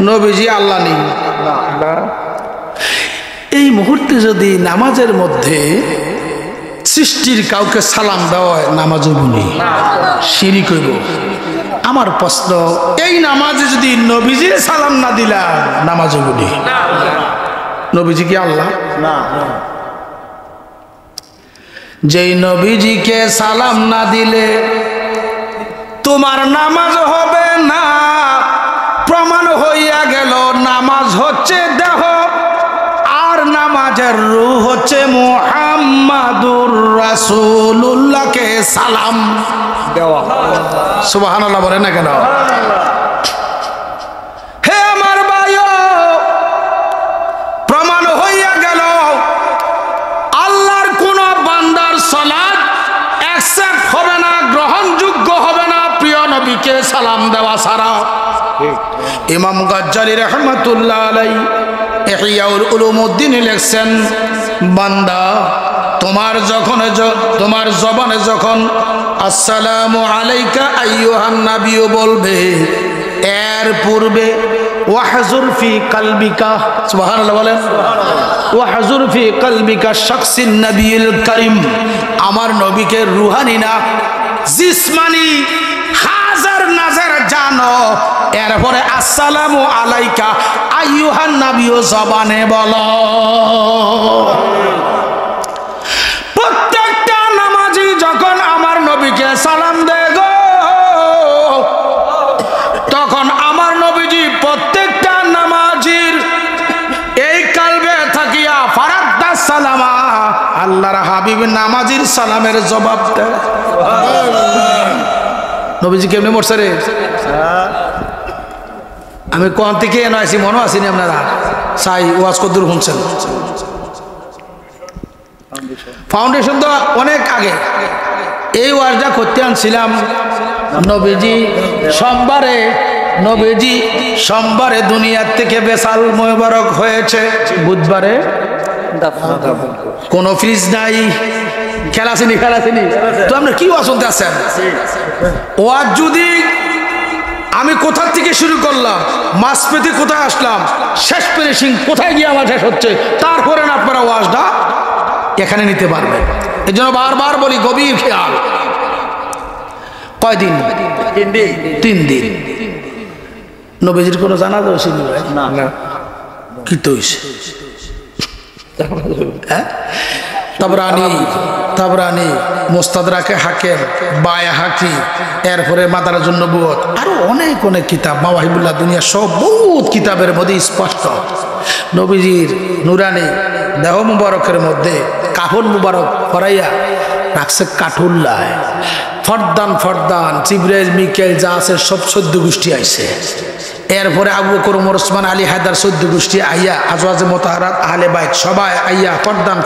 নবীজি আল্লাহ নেই না না এই মুহূর্তে যদি নামাজের মধ্যে সৃষ্টির কাউকে সালাম দেওয়া হয় নামাজ হইবনি শিরিক হইব আমার প্রশ্ন এই নামাজে যদি নবীজির সালাম না দিলাম নামাজ হইবনি নবীজি কি আল্লাহ না যেই নবীজিকে সালাম না দিলে তোমার নামাজ হবে না প্রমাণ হইয়া গেল নামাজ হচ্ছে দেহ আর নামাজের রূহ হচ্ছে মুহাম্মাদুর রাসূলুল্লাহকে সালাম দেওয়া সুবহানাল্লাহ বলেন না কেন হে আমার ভাইও প্রমাণ হইয়া গেল আল্লাহর কোন বান্দার সালাত অ্যাকসেপ্ট হবে না গ্রহণযোগ্য হবে না প্রিয় নবীকে সালাম দেওয়া ছাড়া ঠিক ইমাম গাজ্জালি রাহমাতুল্লাহ আলাইহি ইহইয়াউল উলুমউদ্দিন লিখছেন বান্দা তোমার জবানে যখন আসসালামু আলাইকা আইয়ুহান নাবিয়্যু বলবে এর পূর্বে ওয়াহজুর ফি কলবিকা সুবহানাল্লাহ বলেন ওয়াহজুর ফি কলবিকা শাখসিন নবিয়্যিল কারীম আমার নবীকে রূহানি না জিসমানি হাজার নাজার জানো এরপরে আসসালামু আলাইকা আইয়ুহান নাবিয়্যু জবানে বলো প্রত্যেকটা নামাজি যখন আমার নবীকে সালাম দেয় গো তখন আমার নবীজি প্রত্যেকটা নামাজির এই কালবে থাকিয়া ফারাদ্দা সালামা আল্লাহর হাবিব নামাজির সালামের জবাব দেয় নবীজি কেমনে মরছে রে আমি কোন থেকে এনে আসি মনে আসিনি আপনারা সাই ওয়াজ কদ্দুর শুনছেন ফাউন্ডেশন তো অনেক আগে এই ওয়াজটা করতে আনছিলাম নবীজি সোমবারে নবীজি সোমবারে দুনিয়ার থেকে বেসাল মোবারক হয়েছে, বুধবারে কোনো ফ্রিজ নাই, খেলাছিনি তো আপনার কি ওয়াজ শুনতে আসছেন? ওয়াজ যদি আমি কোথা থেকে শুরু করলাম, মাছ পেতে কোথায় আসলাম, শেষ ফিনিশিং কোথায় গিয়ে আমার শেষ হচ্ছে, তারপরে না আপনারা ওয়াজটা এখানে নিতে পারবেন। এই জন্য বারবার বলি গভীর খেয়াল। কয়দিন? 3 দিন। নবীজির কোনো জানাজা হয়েছে না কি তো হয়েছে? হ্যাঁ, তাবরানি মুস্তাদরাকে হাকিম, বায়া হাকি, এরপরে মাদারাজ নবুয়ত, আরো অনেক অনেক কিতাব, মাওয়াহিবুল্লাহ দুনিয়া, সব বহুত কিতাবের মধ্যে স্পষ্ট নবীজির নুরানি দেহ মুবারকের মধ্যে কাফন মুবারক করাইয়া রাখছে কাঠুল্লায়। ফরদান জিবরাইল মিকাইল যা আছে সব 14 গোষ্ঠী আইছে। এরপরে আবু বকর ওমর ওসমান আলী হায়দার 14 গোষ্ঠী আইয়া, আজওয়াজে মোতাহারাত আহলে বাইত সবাই আইয়া ফরদান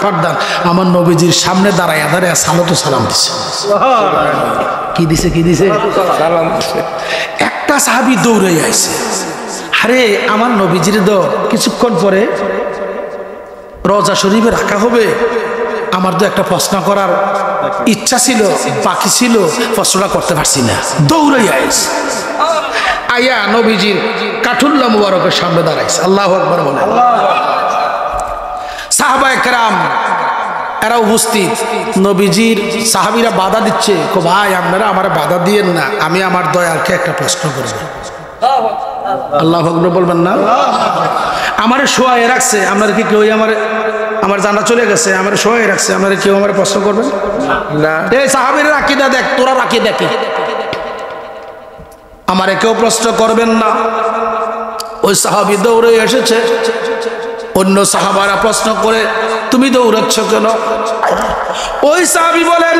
আমার নবীজির সামনে দাঁড়াইয়া সালাতু সালাম দিছে। কি দিছে? সালাম দিছে। একটা সাহাবী দৌড়ে আইছে, আরে আমার নবীজির তো কিছুক্ষণ পরে রওজা শরীফে রাখা হবে, আমার তো একটা প্রশ্ন করার ইচ্ছা ছিল, বাকি ছিল, প্রশ্নটা করতে পারছি না। দৌড়ে আইছে, আইয়া নবীজির কাঠুল্লাহ মুবারকের সামনে দাঁড়াইছে। আল্লাহু আকবার বলে। সাহাবায়ে কেরাম এরা উপস্থিত, নবীজির সাহাবীরা বাধা দিচ্ছে, ভাই আপনারা আমার বাধা দিয়েন না, আমি আমার দয়ালকে একটা প্রশ্ন করব। আল্লাহু আকবার বলবেন না? আমারে শোয়ায় রাখছে, আপনারা কি কেউ আমার জানা চলে গেছে, আমার শোয়ায় রাখছে, আপনারা কেউ আমার প্রশ্ন করবেন না? এই সাহাবীর আকীদা দেখ, তোরা আকীদা কি? আমারে কেউ প্রশ্ন করবেন না। ওই সাহাবী দৌড়ে এসেছে, অন্য সাহাবারা প্রশ্ন করে তুমি দৌড়াচ্ছ কেন? ওই সাহাবী বলেন,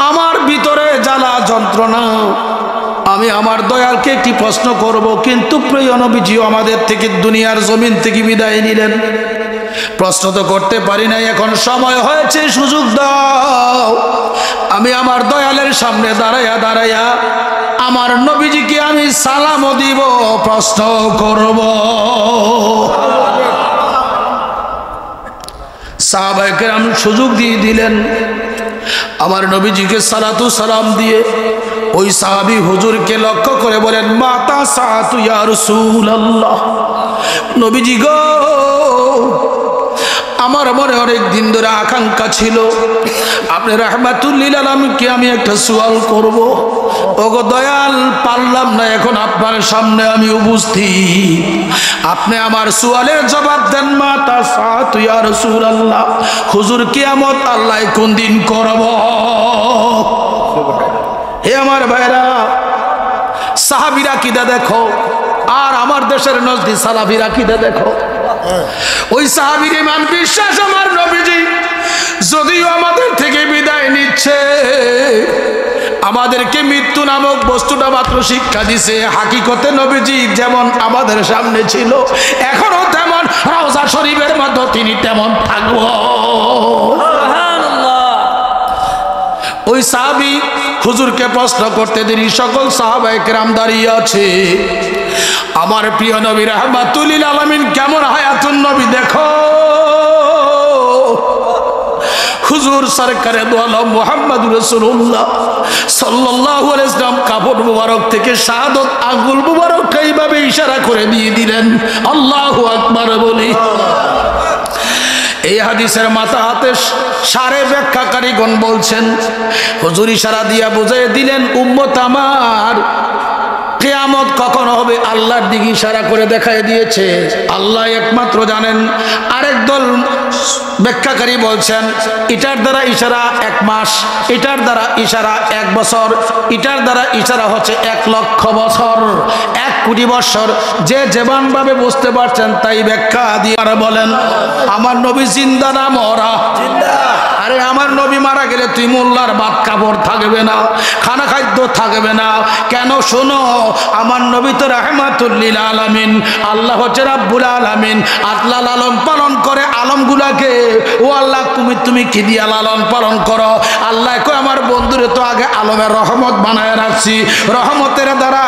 আমার ভিতরে জ্বালা যন্ত্রণা, আমি আমার দয়ালকে একটি প্রশ্ন করব, কিন্তু প্রিয় নবীজিও আমাদের থেকে দুনিয়ার জমিন থেকে বিদায় নিলেন, প্রশ্ন তো করতে পারি না, এখন সময় হয়েছে, সুযোগ দাও, আমি আমার দয়ালের সামনে দাঁড়াইয়া আমার নবীজিকে আমি সালামও দিব, প্রশ্ন করব। সাহাবায়ে কেরাম সুযোগ দিয়ে দিলেন। আমার নবীজিকে সালাতু সালাম দিয়ে ওই সাহাবী হুজুরকে লক্ষ্য করে বলেন, মাতা সাতু ইয়া রাসূলুল্লাহ, নবীজি গো, আমার মনে অনেক দিন ধরে আকাঙ্ক্ষা ছিল আপনি রাহমাতুল লিল আলামিনকে আমি একটা সওয়াল করব। ওগো দয়াল, পারলাম না, এখন আপনার সামনে আমি উপস্থিত, আপনি আমার সওয়ালের জবাব দেন। মাতা সাতু ইয়া রাসূলুল্লাহ, হুজুর কিয়ামত আল্লাহ কোন দিন করব? হে আমার ভাইরা, সাহাবীরা কিদা দেখো, আর আমার দেশের নজদি সালাফিরা কিদা দেখো। ওই সাহাবীর ঈমান বিশ্বাস, আমার নবীজি যদিও আমাদের থেকে বিদায় নিচ্ছে, আমাদেরকে মৃত্যু নামক বস্তুটা মাত্র শিক্ষা দিছে। হাকিকতে নবীজি যেমন আমাদের সামনে ছিল, এখনো তেমন রওজা শরীফের মধ্যে তিনি তেমন থাকবো। ওই সাহাবী হুজুরকে প্রশ্ন করতে দেরি, সকল সাহাবায়ে কেরাম দাঁড়িয়ে আছে। আমার প্রিয় নবী রাহমাতুল লিল আলামিন কেমন হায়াতুন নবী দেখো। হুজুর সরকারে দু আলম মুহাম্মদুর রাসূলুল্লাহ সাল্লাল্লাহু আলাইহি ওয়াসাল্লাম কাপড় মুবারক থেকে শাহাদত আঙ্গুল মুবারক এইভাবে ইশারা করে দিয়ে দিলেন। আল্লাহু আকবার বলি। এই হাদিসের মাথা হাতে সারে ব্যাখ্যাকারীগণ বলছেন, হুজুর ইশারা দিয়া বুঝিয়ে দিলেন, উম্মত আমার, কিয়ামত কখন হবে আল্লাহর দিকে ইশারা করে দেখায় দিয়েছে, আল্লাহ একমাত্র জানেন। আরেক দল ব্যাখ্যাকারী বলছেন, এটার দ্বারা ইশারা 1 মাস, এটার দ্বারা ইশারা 1 বছর, এটার দ্বারা ইশারা হচ্ছে 1 লক্ষ বছর, 1 কোটি বছর। যে যেমনভাবে বুঝতে পারছেন তাই ব্যাখ্যা দিয়ে বলেন, আমার নবী জিন্দা না মরা? আরে আমার নবী মারা গেলে তুই মোল্লার ভাত কাপড় থাকবে না, খানা খাদ্য থাকবে না। কেন? শোনো, আমার নবী তো রাহমাতুল লিল আলামিন, আল্লাহ হচ্ছে রাব্বুল আলামিন, আল্লাহ লালন পালন করে আলমগুলাকে। ও আল্লাহ, তুমি কি দিয়া লালন পালন করো? আল্লাহ কয়, আমার আমার বন্ধুরে তো আগে আলমের রহমত বানায় রাখছি, রহমতের দ্বারা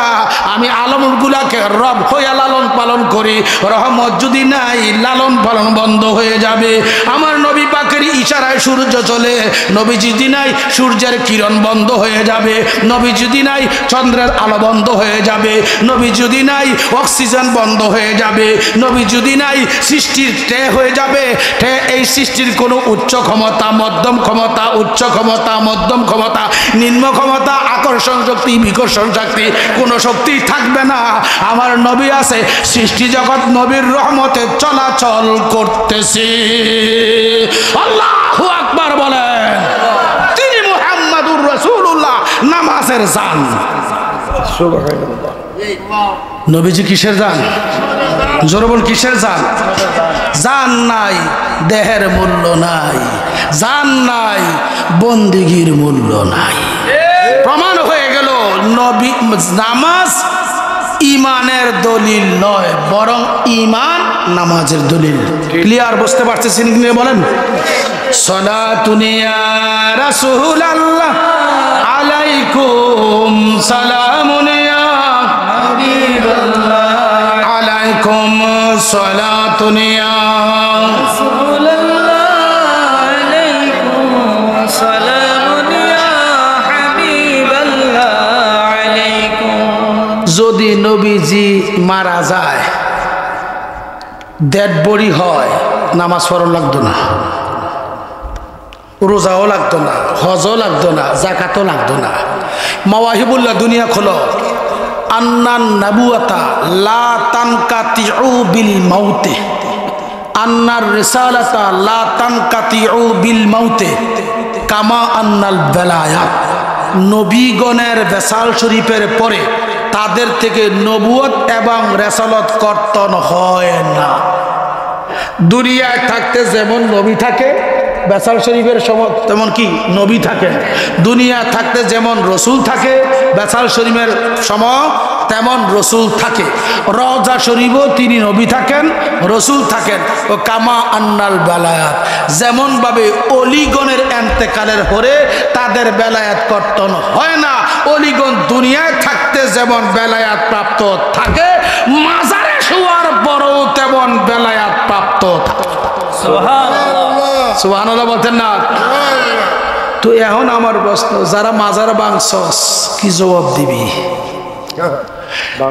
আমি আলমগুলাকে রব হইয়া লালন পালন করি। রহমত যদি নাই, লালন পালন বন্ধ হয়ে যাবে। আমার নবী পাকের ইশারায় সূর্য চলে, নবী যদি নাই সূর্যের কিরণ বন্ধ হয়ে যাবে, নবী যদি নাই চন্দ্রের আলো বন্ধ হয়ে যাবে, নবী যদি নাই অক্সিজেন বন্ধ হয়ে যাবে, নবী যদি নাই সৃষ্টির টে হয়ে যাবে। টে এই সৃষ্টির কোনো উচ্চ ক্ষমতা, মধ্যম ক্ষমতা, উচ্চ ক্ষমতা, মধ্যম ক্ষমতা, নিম্ন ক্ষমতা, আকর্ষণ শক্তি, বিকর্ষণ শক্তি কোনো শক্তি থাকবে না। আমার নবী আছে, সৃষ্টি জগৎ নবীর রহমতে চলাচল করতেছে। আল্লাহু আকবার বলেন। তিনি মুহাম্মাদুর রাসূলুল্লাহ, নামাজের জান। সুবহানাল্লাহ। নবীজি কিসের জান? জোরে বল, কিসের জান? জান নাই, দেহের মূল্য নাই। জান নাই, বন্দিগির মূল্য নাই। প্রমাণ হয়ে গেল নবী নামাজ ইমানের দলিল নয়, বরং ইমান নামাজের দলিল। ক্লিয়ার? বুঝতে পারতেছেন কি বলেন? সালাতুন ইয়া রাসূলুল্লাহ আলাইকুম সালামুন ইয়া হাবিবাল্লাহ আলাইকুম সালাতুন ইয়া রাসূলুল্লাহ আলাইকুম সালামুন ইয়া হাবিবাল্লাহ আলাইকুম। যদি নবীজি মারা যায়, ডেড বডি হয়, নামাজ পড়া লাগতো না, রোজাও লাগতো না, হজও লাগতো না, জাকাতও লাগতো না। মাওয়াহিবুল্লাহ দুনিয়া খোলো। আন্নান নাবুয়াতা লা তানকাতিউ বিল মাউতে, আন্নার রিসালাতা লা তানকাতিউ বিল মাউতে কামা আন্নাল বেলায়াত। নবীগণের বেসাল শরীফের পরে তাদের থেকে নবুয়ত এবং রেসালত কর্তন হয় না। দুনিয়ায় থাকতে যেমন নবী থাকে, বেসাল শরীফের সময় তেমন কি নবী থাকেন। দুনিয়া থাকতে যেমন রসুল থাকে, বেসাল শরীফের সময় তেমন রসুল থাকে। রওজা শরীফও তিনি নবী থাকেন, রসুল থাকেন। ও কামা আন্নাল বেলায়াত, যেমনভাবে অলিগণের এন্তেকালের পরে তাদের বেলায়াত কর্তন হয় না, অলিগণ দুনিয়ায় থাকতে যেমন বেলায়াত প্রাপ্ত থাকে, মাজারে শোয়ার পরও তেমন বেলায়াত প্রাপ্ত থাকে। সুবহানাল্লাহ বলতেন না? তো এখন আমার প্রশ্ন, যারা মাজার ভাঙছস কি জবাব দিবি?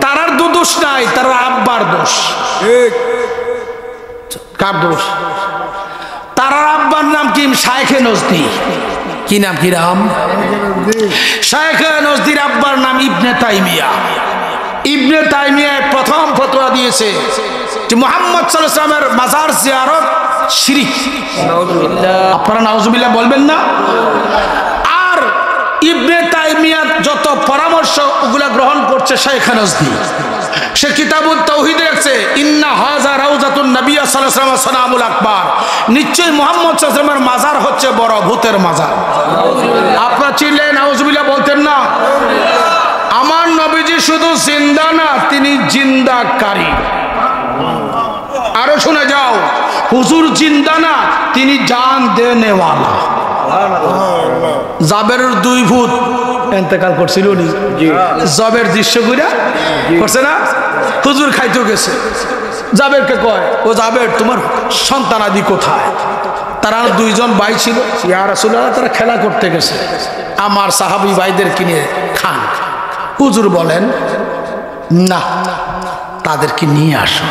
তারার দোষ নাই, তারা আব্বার দোষ। কার দোষ? তারার আব্বার নাম কি? শায়েখে নজদি। কি নাম? কি নাম? শায়েখে নজদির আব্বার নাম ইবনে তাইমিয়া। ইবনে তাইমিয়া প্রথম ফতোয়া দিয়েছে যে মুহাম্মদ সাল্লাল্লাহু আলাইহি ওয়াসাল্লামের মাজার জিয়ারত শিরক। আপনারা নাউজুবিল্লাহ বলবেন না? আর ইবনে তাইমিয়ার যত পরামর্শ ওগুলা গ্রহণ করছে শায়েখে নজদি। সে কিতাবুত তাওহীদে লিখছে, ইন্না হাযা রাউজাতুন নবী সাল্লাল্লাহু আলাইহি ওয়াসাল্লাম সানামুল আকবার। নিশ্চয়ই মুহাম্মদ সাল্লাল্লাহু আলাইহি ওয়াসাল্লামের মাজার হচ্ছে বড় ভূতের মাজার। আপনারা চিনলেন নাউজুবিল্লাহ বলতেন না? আমার নবীজি শুধু জিন্দা না, তিনি জিন্দাকারী। আরো শুনে যাও, হুজুর জিন্দা না, তিনি জান দেনেওয়ালা। জাবেরের দুই ভূত এতেকাল করছিল নি, জবের দৃশ্য গুলা করছে না, হুজুর খাইতে গেছে। জাবেরকে কয়, ও জাবের তোমার সন্তানাদি কোথায়? তারা দুইজন ভাই ছিল, ইয়া রাসূলুল্লাহ তারা খেলা করতে গেছে, আমার সাহাবী ভাইদের কিনে খান। হুজুর বলেন না, তাদেরকে নিয়ে আসো।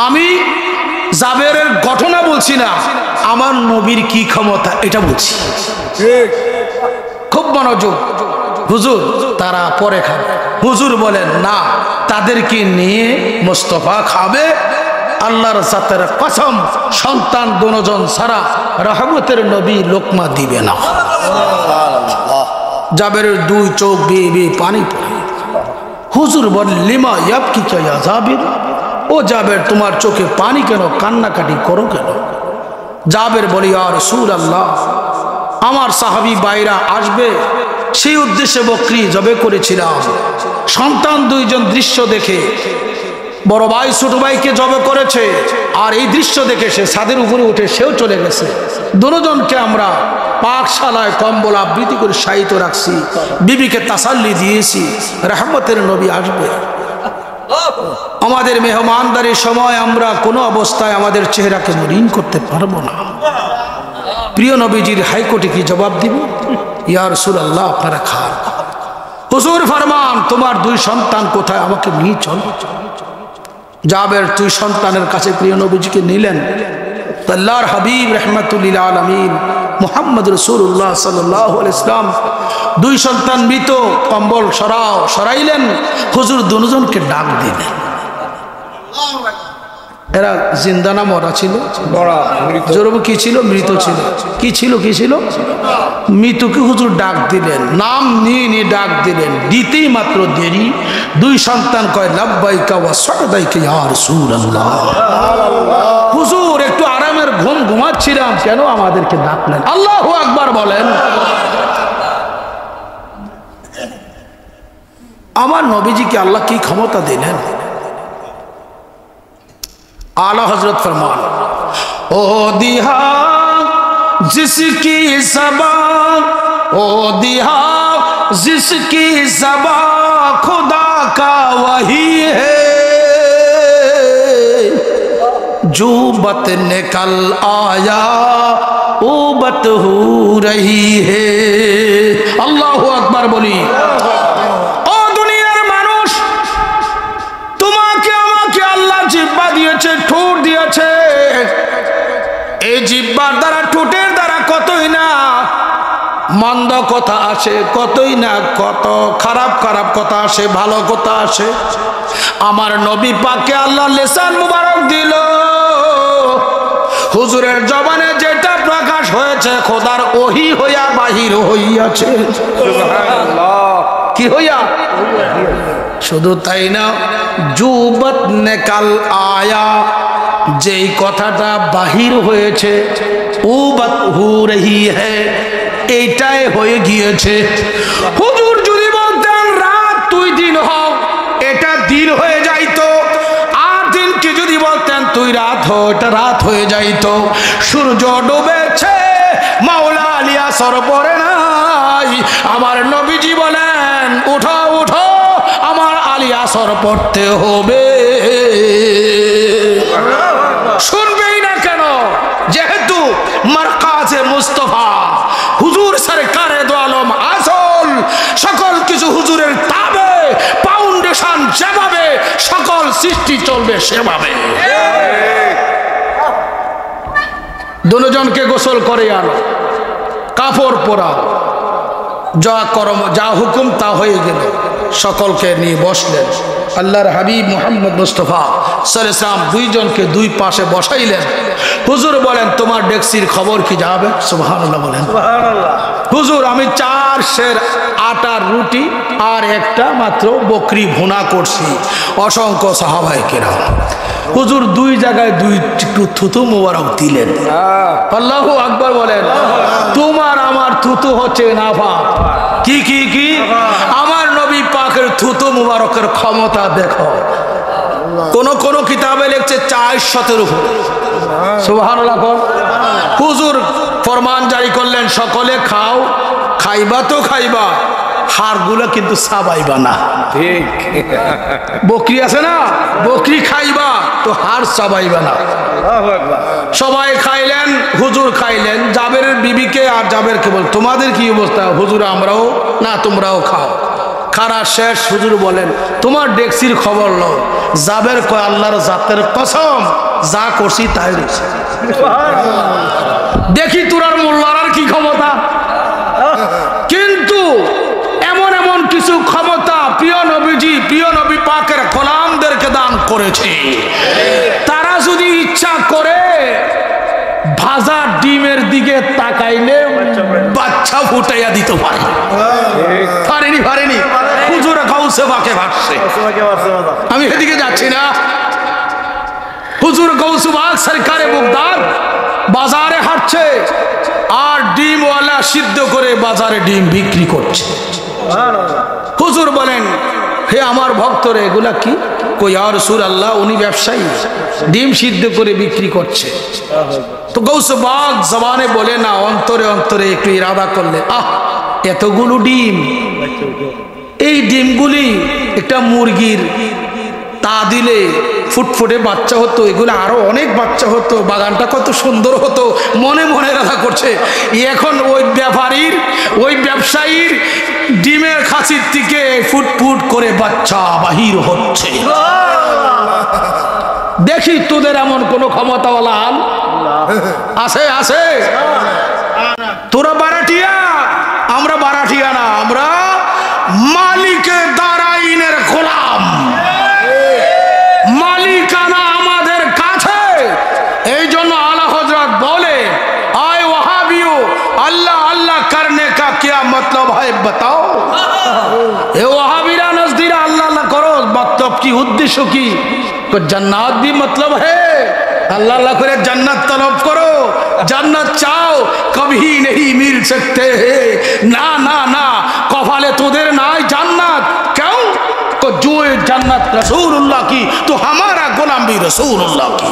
আমি জাবেরের ঘটনা বলছি না, আমার নবীর কি ক্ষমতা এটা বলছি। খুব মনোযোগ। হুজুর তারা পরে খাবে। হুজুর বলেন না, তাদেরকে নিয়ে মোস্তফা খাবে। আল্লাহর জাতের কসম, সন্তান দুজন ছাড়া রহমতের নবী লোকমা দিবে না। জাবেরের দুই চোখ বেয়ে বেয়ে পানি পড়ে। হুজুর বলেন, লিমা ইয়াবকিকা ইয়া জাবের, ও জাবের তোমার চোখে পানি কেন, কান্নাকাটি করো কেন? জাবের বলে, ইয়া রাসূলুল্লাহ আমার সাহাবী ভাইরা আসবে, সেই উদ্দেশ্যে বকরি জবে করেছিলাম। সন্তান দুইজন দৃশ্য দেখে বড় ভাই ছোট ভাইকে জবে করেছে, আর এই দৃশ্য দেখে সে ছাদের উপরে উঠে সেও চলে গেছে। দুজনকে আমরা পাকশালায় কম্বল আবৃত্তি করে শায়িত রাখছি, বিবিকে তাসাল্লি দিয়েছি রহমতের নবী আসবে। আমাদের মেহমানদারির সময় আমরা কোনো অবস্থায় আমাদের চেহারাকে মলিন করতে পারবো না। প্রিয় নবীজির হাইকোর্টে কি জবাব দিব? ইয়া রাসূলুল্লাহ, আপনারা খান। হুজুর ফরমান, তোমার দুই সন্তান কোথায়? আমাকে নিয়ে চল। জাবের দুই সন্তানের কাছে প্রিয় নবীজিকে নিলেন। আল্লাহর হাবিব রাহমাতুল লিল আলামিন মুহাম্মদ রাসূলুল্লাহ সাল্লাল্লাহু আলাইহি ওয়াসাল্লাম দুই সন্তান মৃত, কম্বল সরাইলেন। হুজুর দুজনকে ডাক দিলেন। এরা জিন্দা না মরা ছিল? জরুরি কি ছিল? মৃত ছিল। কি ছিল? মৃতকে হুজুর ডাক দিলেন, নাম নিয়ে ডাক দিলেন। দিতেই মাত্র দেরি, দুই সন্তান কয় লাব্বাইকা ওয়া সাদাইকা ইয়া রাসূলুল্লাহ। হুজুর একটু আরামের ঘুম ঘুমাচ্ছিলাম, কেন আমাদেরকে ডাকলেন? আল্লাহু আকবার বলেন। আমার নবীজিকে আল্লাহ কি ক্ষমতা দিলেন? आला हजरत फरमान, ओ दिहा जिसकी ज़बां, ओ दिहा जिसकी ज़बां खुदा का वही है, जो बत निकल आया वो बत हो रही है। अल्लाह अकबर बोली। ঠোঁট দিয়েছে, এই জিহ্বার দ্বারা, ঠোঁটের দ্বারা কতই না মন্দ কথা আসে, কতই না কত খারাপ কথা আসে, ভালো কথা আসে। আমার নবী পাককে আল্লাহ লিসান মুবারক দিল। হুজুরের জবানে যেটা প্রকাশ হয়েছে খোদার ওহী হইয়া বাহির হইয়াছে। সুবহানাল্লাহ। কি হইয়া? শুধু তাই না, জুবত নেকাল আয়া, যেই কথাটা বাহির হয়েছে, উবত হু রহি হ্যায়, এইটাই হয়ে গিয়েছে। হুজুর যদি বলতেন রাত 2 দিন হোক, এটা দিন হয়ে যাইতো। আর দিনকে যদি বলতেন তুই রাত হো, এটা রাত হয়ে যাইতো। সূর্য ডুবেছে, মাওলা আলী আসর পড়ে নাই। আমার নবীজি বলেন উঠো উঠো, আমার আলী আসর পড়তে হবে। শুনবেই না কেন? যেহেতু মারকাজে মুস্তাফা হুজুর সরকারে দো আলম আসল, সকল কিছু হুজুরের তাবে, ফাউন্ডেশন যেভাবে, সকল সৃষ্টি চলবে সেভাবে। দুজনকে গোসল করে আনো, কাপড় পরাও, যা করম যা হুকুম তা হয়ে গেল। সকলকে নিয়ে বসলেন। আল্লাহর হাবিব মুহাম্মদ মুস্তাফা সাল্লাল্লাহু আলাইহি ওয়াসাল্লাম দুইজনকে দুই পাশে বসাইলেন। হুজুর বলেন তোমার ডেক্সির খবর কি? যাবে সুবহানাল্লাহ বলেন। সুবহানাল্লাহ। হুজুর আমি 4 সের আটার রুটি আর একটা মাত্র বকরি ভুনা করছি। অসংখ্য সাহাবায়ে কেরাম। হুজুর দুই জায়গায় দুই একটু থুতু মোবারক দিলেন। আল্লাহু আকবার বলেন। তোমার আমার থুতু হচ্ছে নাফা। কি কি কি? আমার নবী পাকের থুতু মুবারকের ক্ষমতা দেখো। কোন কোন কিতাবে লিখছে 400-এর উপর। সুবহানাল্লাহ। হুজুর ফরমান জারি করলেন, সকলে খাও, খাইবা তো খাইবা, হাড়গুলো কিন্তু সাবাইবা না। ঠিক। বকরি আছে না, বকরি খাইবা তো হাড় সাবাইবা না। সবাই খাইলেন, হুজুর খাইলেন। জাবেরের বিবিকে আর জাবেরকে বল তোমাদের কি অবস্থা? হুজুর আমরাও না, তোমরাও খাও। খারা শেষ, হুজুর বলেন তোমার ডেক্সির খবর লও। জাবের কয় আল্লাহর জাতের কসম, যা করছি তাই রয়েছে। দেখি তোরার মোল্লার কি ক্ষমতা। কিন্তু এমন এমন কিছু ক্ষমতা প্রিয় নবীজি, প্রিয় নবী পাকের গোলামদেরকে দান করেছে। তারা যদি ইচ্ছা করে ভাজা ডিমের দিকে তাকাইলে বাচ্চা ফুটাইয়া দিতে পারে। পারেনি হুজুর গাউসে বাকে ভাসছে। আমি এদিকে যাচ্ছি না। হুজুর গাউসে বাগ সরকারে মুগদার বাজারে হাঁটছে, আর ডিমওয়ালা সিদ্ধ করে বাজারে ডিম বিক্রি করছে। হুজুর বলেন হে আমার ভক্তরে এগুলা কি? কই ইয়া রাসূলুল্লাহ, উনি ব্যবসায়ী, ডিম সিদ্ধ করে বিক্রি করছে। তো গৌসে পাক জবানে বলে না, অন্তরে অন্তরে একটু ইরাদা করলে, আহ এতগুলো ডিম, এই ডিমগুলি একটা মুরগির তা দিলে ফুটফুটে বাচ্চা হতো, এগুলো আরো অনেক বাচ্চা হতো, বাগানটা কত সুন্দর হতো। মনে মনে রাখা করছে। এখন ওই ব্যাপারীর, ওই ব্যবসায়ীর ডিমের খাসির থেকে ফুটফুট করে বাচ্চা বাহির হচ্ছে। দেখি তোদের এমন কোন ক্ষমতাওয়ালা আল আছে? আছে? তোরা বারাটিয়া, আমরা বারাটিয়া না, আমরা মালিকের দারাইনের গোলাম। মালিকানা আমাদের কাছে। এই জন্য আলা হযরত বলে, আয় ওয়াহাবিও, আল্লাহ আল্লাহ করনে কা क्या मतलब है बताओ। এ ওয়াহাবিরা নজদিরা আল্লাহ আল্লাহ করো, मतलब কি, উদ্দেশ্য কি? তো জান্নাত भी मतलब है, अल्लाह अल्लाह करे जन्नत तलब करो, जन्नत चाओ, कभी नहीं मिल सकते हैं। ना ना ना, कफाले तोদের নাই জান্নাত। क्यों? तो जो जन्नत रसूलुल्लाह की, तो हमारा गुलाम भी रसूलुल्लाह की।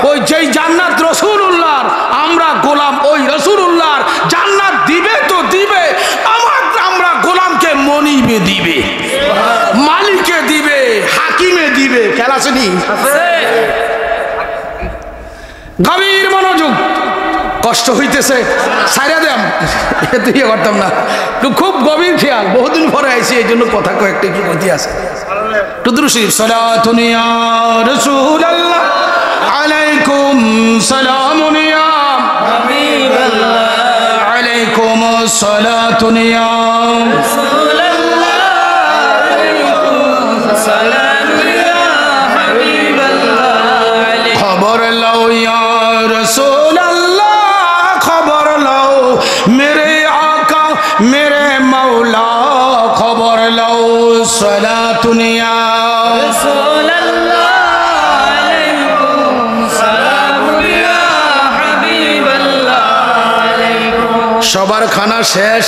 ওই যেই জান্নাত রসূলুল্লাহর, আমরা গোলাম ওই রসূলুল্লাহর। জান্নাত দিবে তো দিবে, আমরা গোলামকে মনিবে দিবে, মালিকে দিবে, হাকিমে দিবে। খেয়াল আছে নি? গভীর মনোযোগ। কষ্ট হইতেছে, সাইরা দেম, তুই করতাম না, খুব গভীর খেয়াল। বহুদিন পরে আইছি, এই জন্য কথা কয়েকটা একটু গতি আছে। টুদরু শরীফ সালাতুন ইয়া রাসূলুল্লাহ আলাইকুম সালামুন ইয়া হাবিবাল্লাহ আলাইকুম সালাতুন ইয়া রাসূলুল্লাহ আলাইকুম সালামুন ইয়া হাবিবাল্লাহ। খবর লও ইয়া রাসূলুল্লাহ, খবর লও মেরে আকা মেরে মৌলা, খবর লও সালাতুন ইয়া রাসূলুল্লাহ আলাইকুম সালামুন ইয়া হাবিবাল্লাহ আলাইকুম। সবার খানা শেষ।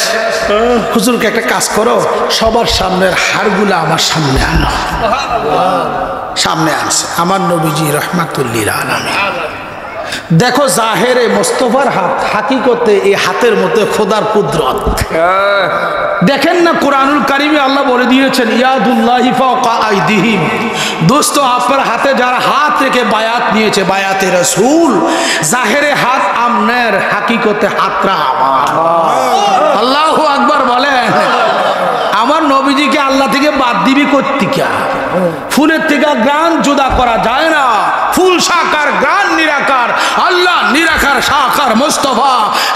হুজুরকে একটা কাজ করো, সবার সামনের হাড়গুলো আমার সামনে আনো। সামনে আছে আমার নবীজি রাহমাতুল লিল আলামিন। দেখো জাহেরে মোস্তফার হাত, হাকিকতে এই হাতের মধ্যে খোদার কুদরত। দেখেন না কোরআনুল কারিমে আল্লাহ বলে দিয়েছেন, ইয়াদুল্লাহি ফাওকা আইদিহিম। দোস্ত, আপনার হাতে যারা হাত রেখে বায়াত নিয়েছে, বায়াতে রাসূল, জাহেরে হাত আমনের, হাকিকতে হাতরা আমার। আল্লাহু আকবার বলেন। আমার নবীজিকে আল্লাহ থেকে বাদ দিবি কোত্থেকে? ফুলের থেকে গ্রান জুদা করা যায় না। ফুল সাকার, গ্রান নিরাকার। আল্লাহ নিরাকার, সাকার মুস্তাফা।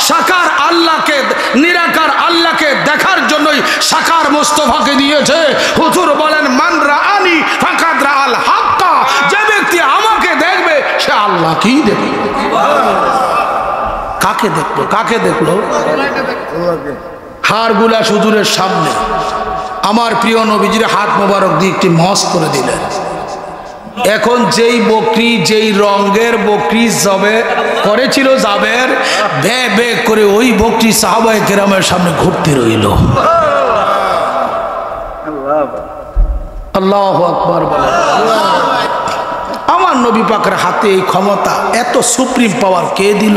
সাকার আল্লাহকে, নিরাকার আল্লাহকে দেখার জন্যই সাকার মুস্তাফাকে দিয়েছে। হুজুর বলেন, মান রাআনি ফাকাদ রাআল হাক্কা। যে ব্যক্তি আমাকে দেখবে সে আল্লাহকেই দেখবে। কাকে দেখলো? কাকে দেখলো? হাড়গুলা হুজুরের সামনে। আমার প্রিয় নবীজির হাত মোবারক দিয়ে একটি মস করে দিলেন। এখন যেই বকরি, যেই রঙের বকরি জবে করেছিল জাবের, বে বে করে ওই বকরি সাহাবায়ে কেরামের সামনে ঘুরতে রইল। আল্লাহু আকবার বলেন। আমার নবী পাকের হাতে এই ক্ষমতা, এত সুপ্রিম পাওয়ার কে দিল?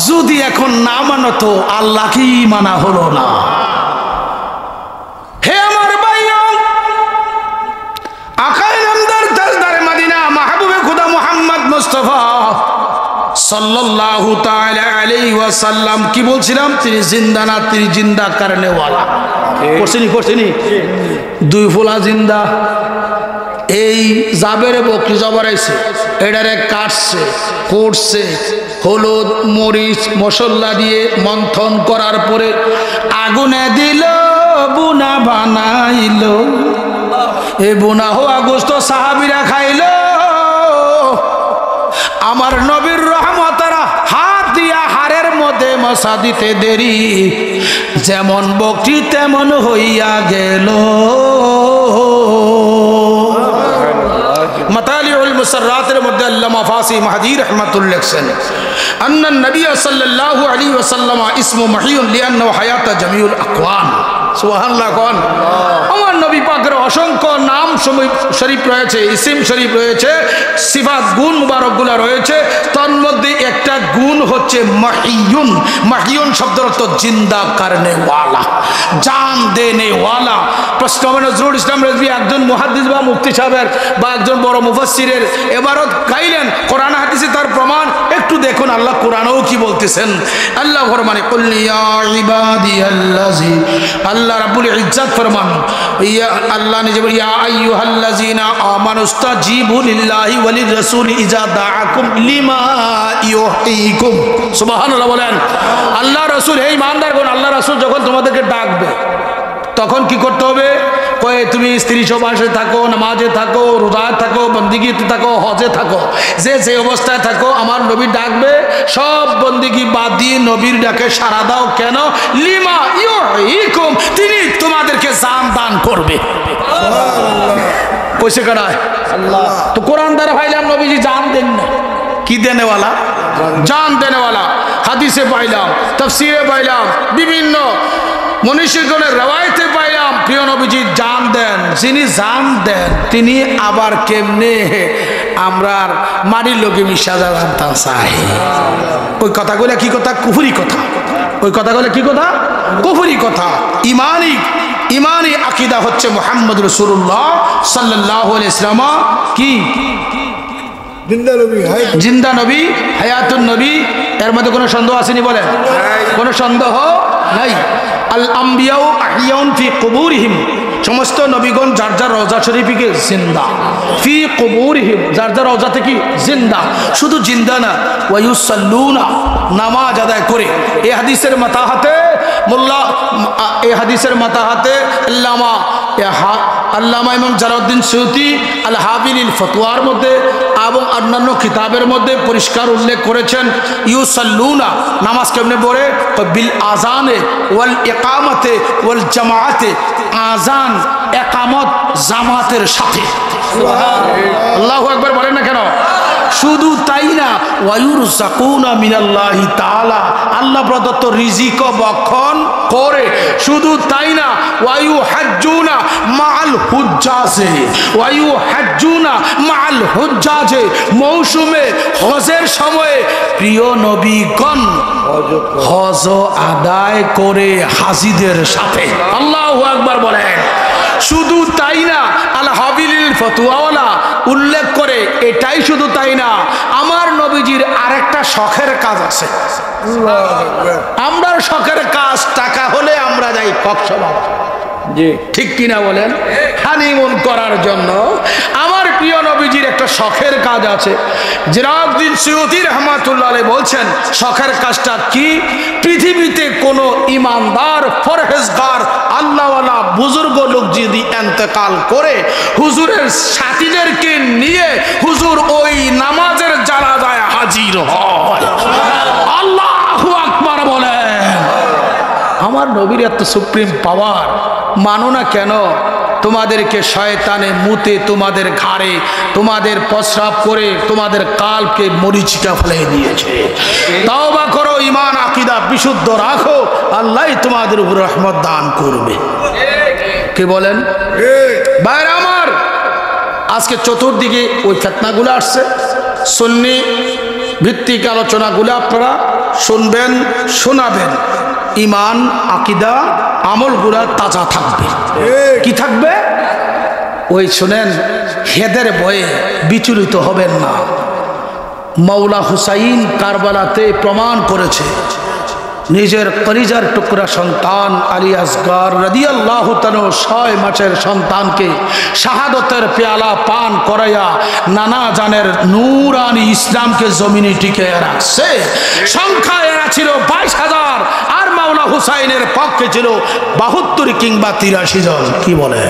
যদি এখন না মানো তো আল্লাহকেই মানা হলো না। হে আমার ভাইয়া, আকায়ে নামদার তাজদার মদিনা মাহবুবে খুদা মুহাম্মদ মুস্তাফা সাল্লাল্লাহু তাআলা আলাইহি ওয়াসাল্লাম কি বলছিলাম? তিনি জিন্দা না, তিনি জিন্দা করনে ওয়ালা। করছিনি দুই ফোলা জিন্দা। এই জাবের বকরি জবারাইছে, এটারে কাটছে, করছে, হলুদ মরিচ মশলা দিয়ে মন্থন করার পরে আগুনে দিল, বুনা বানাইল। এই বুনা হওয়া গোশত সাহাবীরা খাইল। আমার নবীর রহমতেরা হাত দিয়া হাড়ের মধ্যে মশা দিতে দেরি, যেমন বকরি তেমন হইয়া গেল। মাতালিউল মুসাররাতের মধ্যে আল্লামা ফাসি মাহদি রাহমাতুল্লাহ লিখছেন, আন্না নবী সাল্লাল্লাহু আলাইহি ওয়াসাল্লাম ইসমু মাহিয়ুন লিআন্নাহু হায়াতা জামিউল আকওয়ান। সুবহানাল্লাহ কোন। আমার নবী পাকের অসংখ্য নাম শরীফ রয়েছে, ইসিম শরীফ রয়েছে, সিফাত গুণ মুবারকগুলো রয়েছে। তার মধ্যে একটা গুণ হচ্ছে মাহিয়ুন। মাহিয়ুন শব্দের অর্থ জিন্দা করনে ওয়ালা, জান দেনে ওয়ালা। প্রশ্ন নজরুল ইসলাম রেজভী একজন মুহাদ্দিস বা মুফতি সাহেবের বা একজন বড় মুফাসসিরের এবারত গাইলেন, কোরআন হাদিসে তার প্রমাণ। একটু দেখুন আল্লাহ কোরআনেও কি বলতেছেন। আল্লাহ ফরমানে কুল ইয়া ইবাদিয়াল্লাযী, আল্লাহ রাব্বুল ইজ্জত ফরমান, ইয়া আল্লাহ নিজে বলেন ইয়া আইয়ুহাল্লাযীনা আমানুস্তাজিবু লিল্লাহি ওয়া লিররাসূলি ইযা দাআকুম লিমা ইউহয়িকুম। সুবহানাল্লাহ বলেন। আল্লাহ রাসূল, হে ঈমানদারগণ, আল্লাহ রাসূল যখন তোমাদেরকে ডাকবে তখন কি করতে হবে? কয়ে তুমি স্ত্রী সবাসে থাকো, নামাজে থাকো, রোজায় থাকো, বন্দিগিতে থাকো, হজে থাকো, যে অবস্থায় থাকো, আমার নবী ডাকবে, সব বন্দিগি বাদ দিয়ে নবীর ডাকে সাড়া দাও। কেন? লিমা ইউহয়িকুম, তিনি তোমাদেরকে জান দান করবে। কইছে কারায়? আল্লাহ। তো কোরআন দ্বারা পাইলাম নবীজি জান দেন না, কি দেনেওয়ালা? জান দেনেওয়ালা। হাদিসে পাইলাম, তাফসিরে পাইলাম, বিভিন্ন মনীষীগণের রওয়ায়েতে পাইলাম প্রিয় নবীজি জান দেন। যিনি জান দেন তিনি আবার কেমনে আমরা মাটির লোকে মিশা জানতা চাই? ওই কথাগুলো কি কথা? কুফরি কথা। ওই কথাগুলো কি কথা? কুফরি কথা। ইমানি আকীদা হচ্ছে মুহাম্মদ রাসূলুল্লাহ সাল্লাল্লাহু আলাইহি ওয়াসাল্লাম কি জিন্দা নবী, হায়াতুন নবী। এর মধ্যে কোনো সন্দেহ আসেনি? বলেন, কোনো সন্দেহ নাই। আল আম্বিয়াউ আহিয়াউন ফি কুবুরিহিম, সমস্ত নবীগণ যার যার রওজা শরীফে জিন্দা। ফি কুবুরিহিম, যার যার রওজাতে কি জিন্দা। শুধু জিন্দা না, ওয়া ইউসাল্লুনা, নামাজ আদায় করে। এই হাদিসের মাতাহাতে মোল্লা, এই হাদিসের মাতাহাতে আল্লামা ইমাম জালালউদ্দিন সুয়ুতি আল হাবিলিল ফতোয়ার মধ্যে এবং অন্যান্য কিতাবের মধ্যে পরিষ্কার উল্লেখ করেছেন ইউসাল্লুনা, নামাজ কেমনে পড়ে? বিল আজানে ওয়াল ইকামতে ওয়াল জামাআতে, আজান একামত জামাতের সাথে। আল্লাহু আকবার বলেন না কেন? শুধু তাই না, ওয়ায়ুরযাকুনা মিনাল্লাহি তাআলা, আল্লাহ প্রদত্ত রিজিকও বক্ষণ করে। শুধু তাই না, ওয়ায়ুহাজ্জুনা মাআল হুজ্জাজে, ওয়ায়ুহাজ্জুনা মাআল হুজ্জাজে, মৌসুমে হজের সময়ে প্রিয় নবীগণ হজ আদায় করে হাজীদের সাথে। আল্লাহু আকবার বলেন। শুধু তাই না, আল হাবিলিল ফতোয়াওয়ালা উল্লেখ করে, এটাই শুধু তাই না, আমার নবীজির আরেকটা শখের কাজ আছে। আমরা শখের কাজ টাকা হলে আমরা যাই কক্সবাজার, ঠিক কিনা বলেন, হানিমুন করার জন্য। আমার প্রিয় নবীজির একটা শখের কাজ আছে। জিলালউদ্দিন সুয়ুতি রাহমাতুল্লাহ আলাইহি বলছেন শখের কাজটা কি? পৃথিবীতে কোনো ইমানদার ফরহেজগার আল্লাহওয়ালা বুজুর্গ লোক যদি ইন্তেকাল করে, হুজুরের সাথীদেরকে নিয়ে হুজুর ওই নামাজের জানাজায় হাজির হয়। আল্লাহু আকবার বলেন। আমার নবীর এত সুপ্রিম পাওয়ার, মানো না কেন? তোমাদেরকে শয়তানে মুতে তোমাদের ঘাড়ে তোমাদের প্রস্রাব করে তোমাদের কালকে মরিচিকা ফেলে দিয়েছে। তাওবা করো, ঈমান আকীদা বিশুদ্ধ রাখো, আল্লাহ তোমাদের উপর রহমত দান করবে। কি বলেন ভাইরা আমার? আজকে চতুর্দিকে ওই ফিতনাগুলো আসছে, সুন্নি ভিত্তিক আলোচনাগুলো আপনারা শুনবেন, শোনাবেন। ঈমান আকীদা আমলগুলা তাজা থাকবে। কি থাকবে? ওই শুনেন, হেদের ভয়ে বিচলিত হবেন না। মাওলা হুসাইন কারবালাতে প্রমাণ করেছে, নিজের কলিজার টুকরা সন্তান আলী আসগর রাদিয়াল্লাহু তাআলা 6 মাসের সন্তানকে শাহাদতের পেয়ালা পান করাইয়া নানা জানের নূরানি ইসলামকে জমিনে টিকে রাখছে। সংখ্যা এরা ছিল 22,000, আর মাওলা হুসাইনের পক্ষে ছিল 72 কিংবা 83 জন। কি বলে?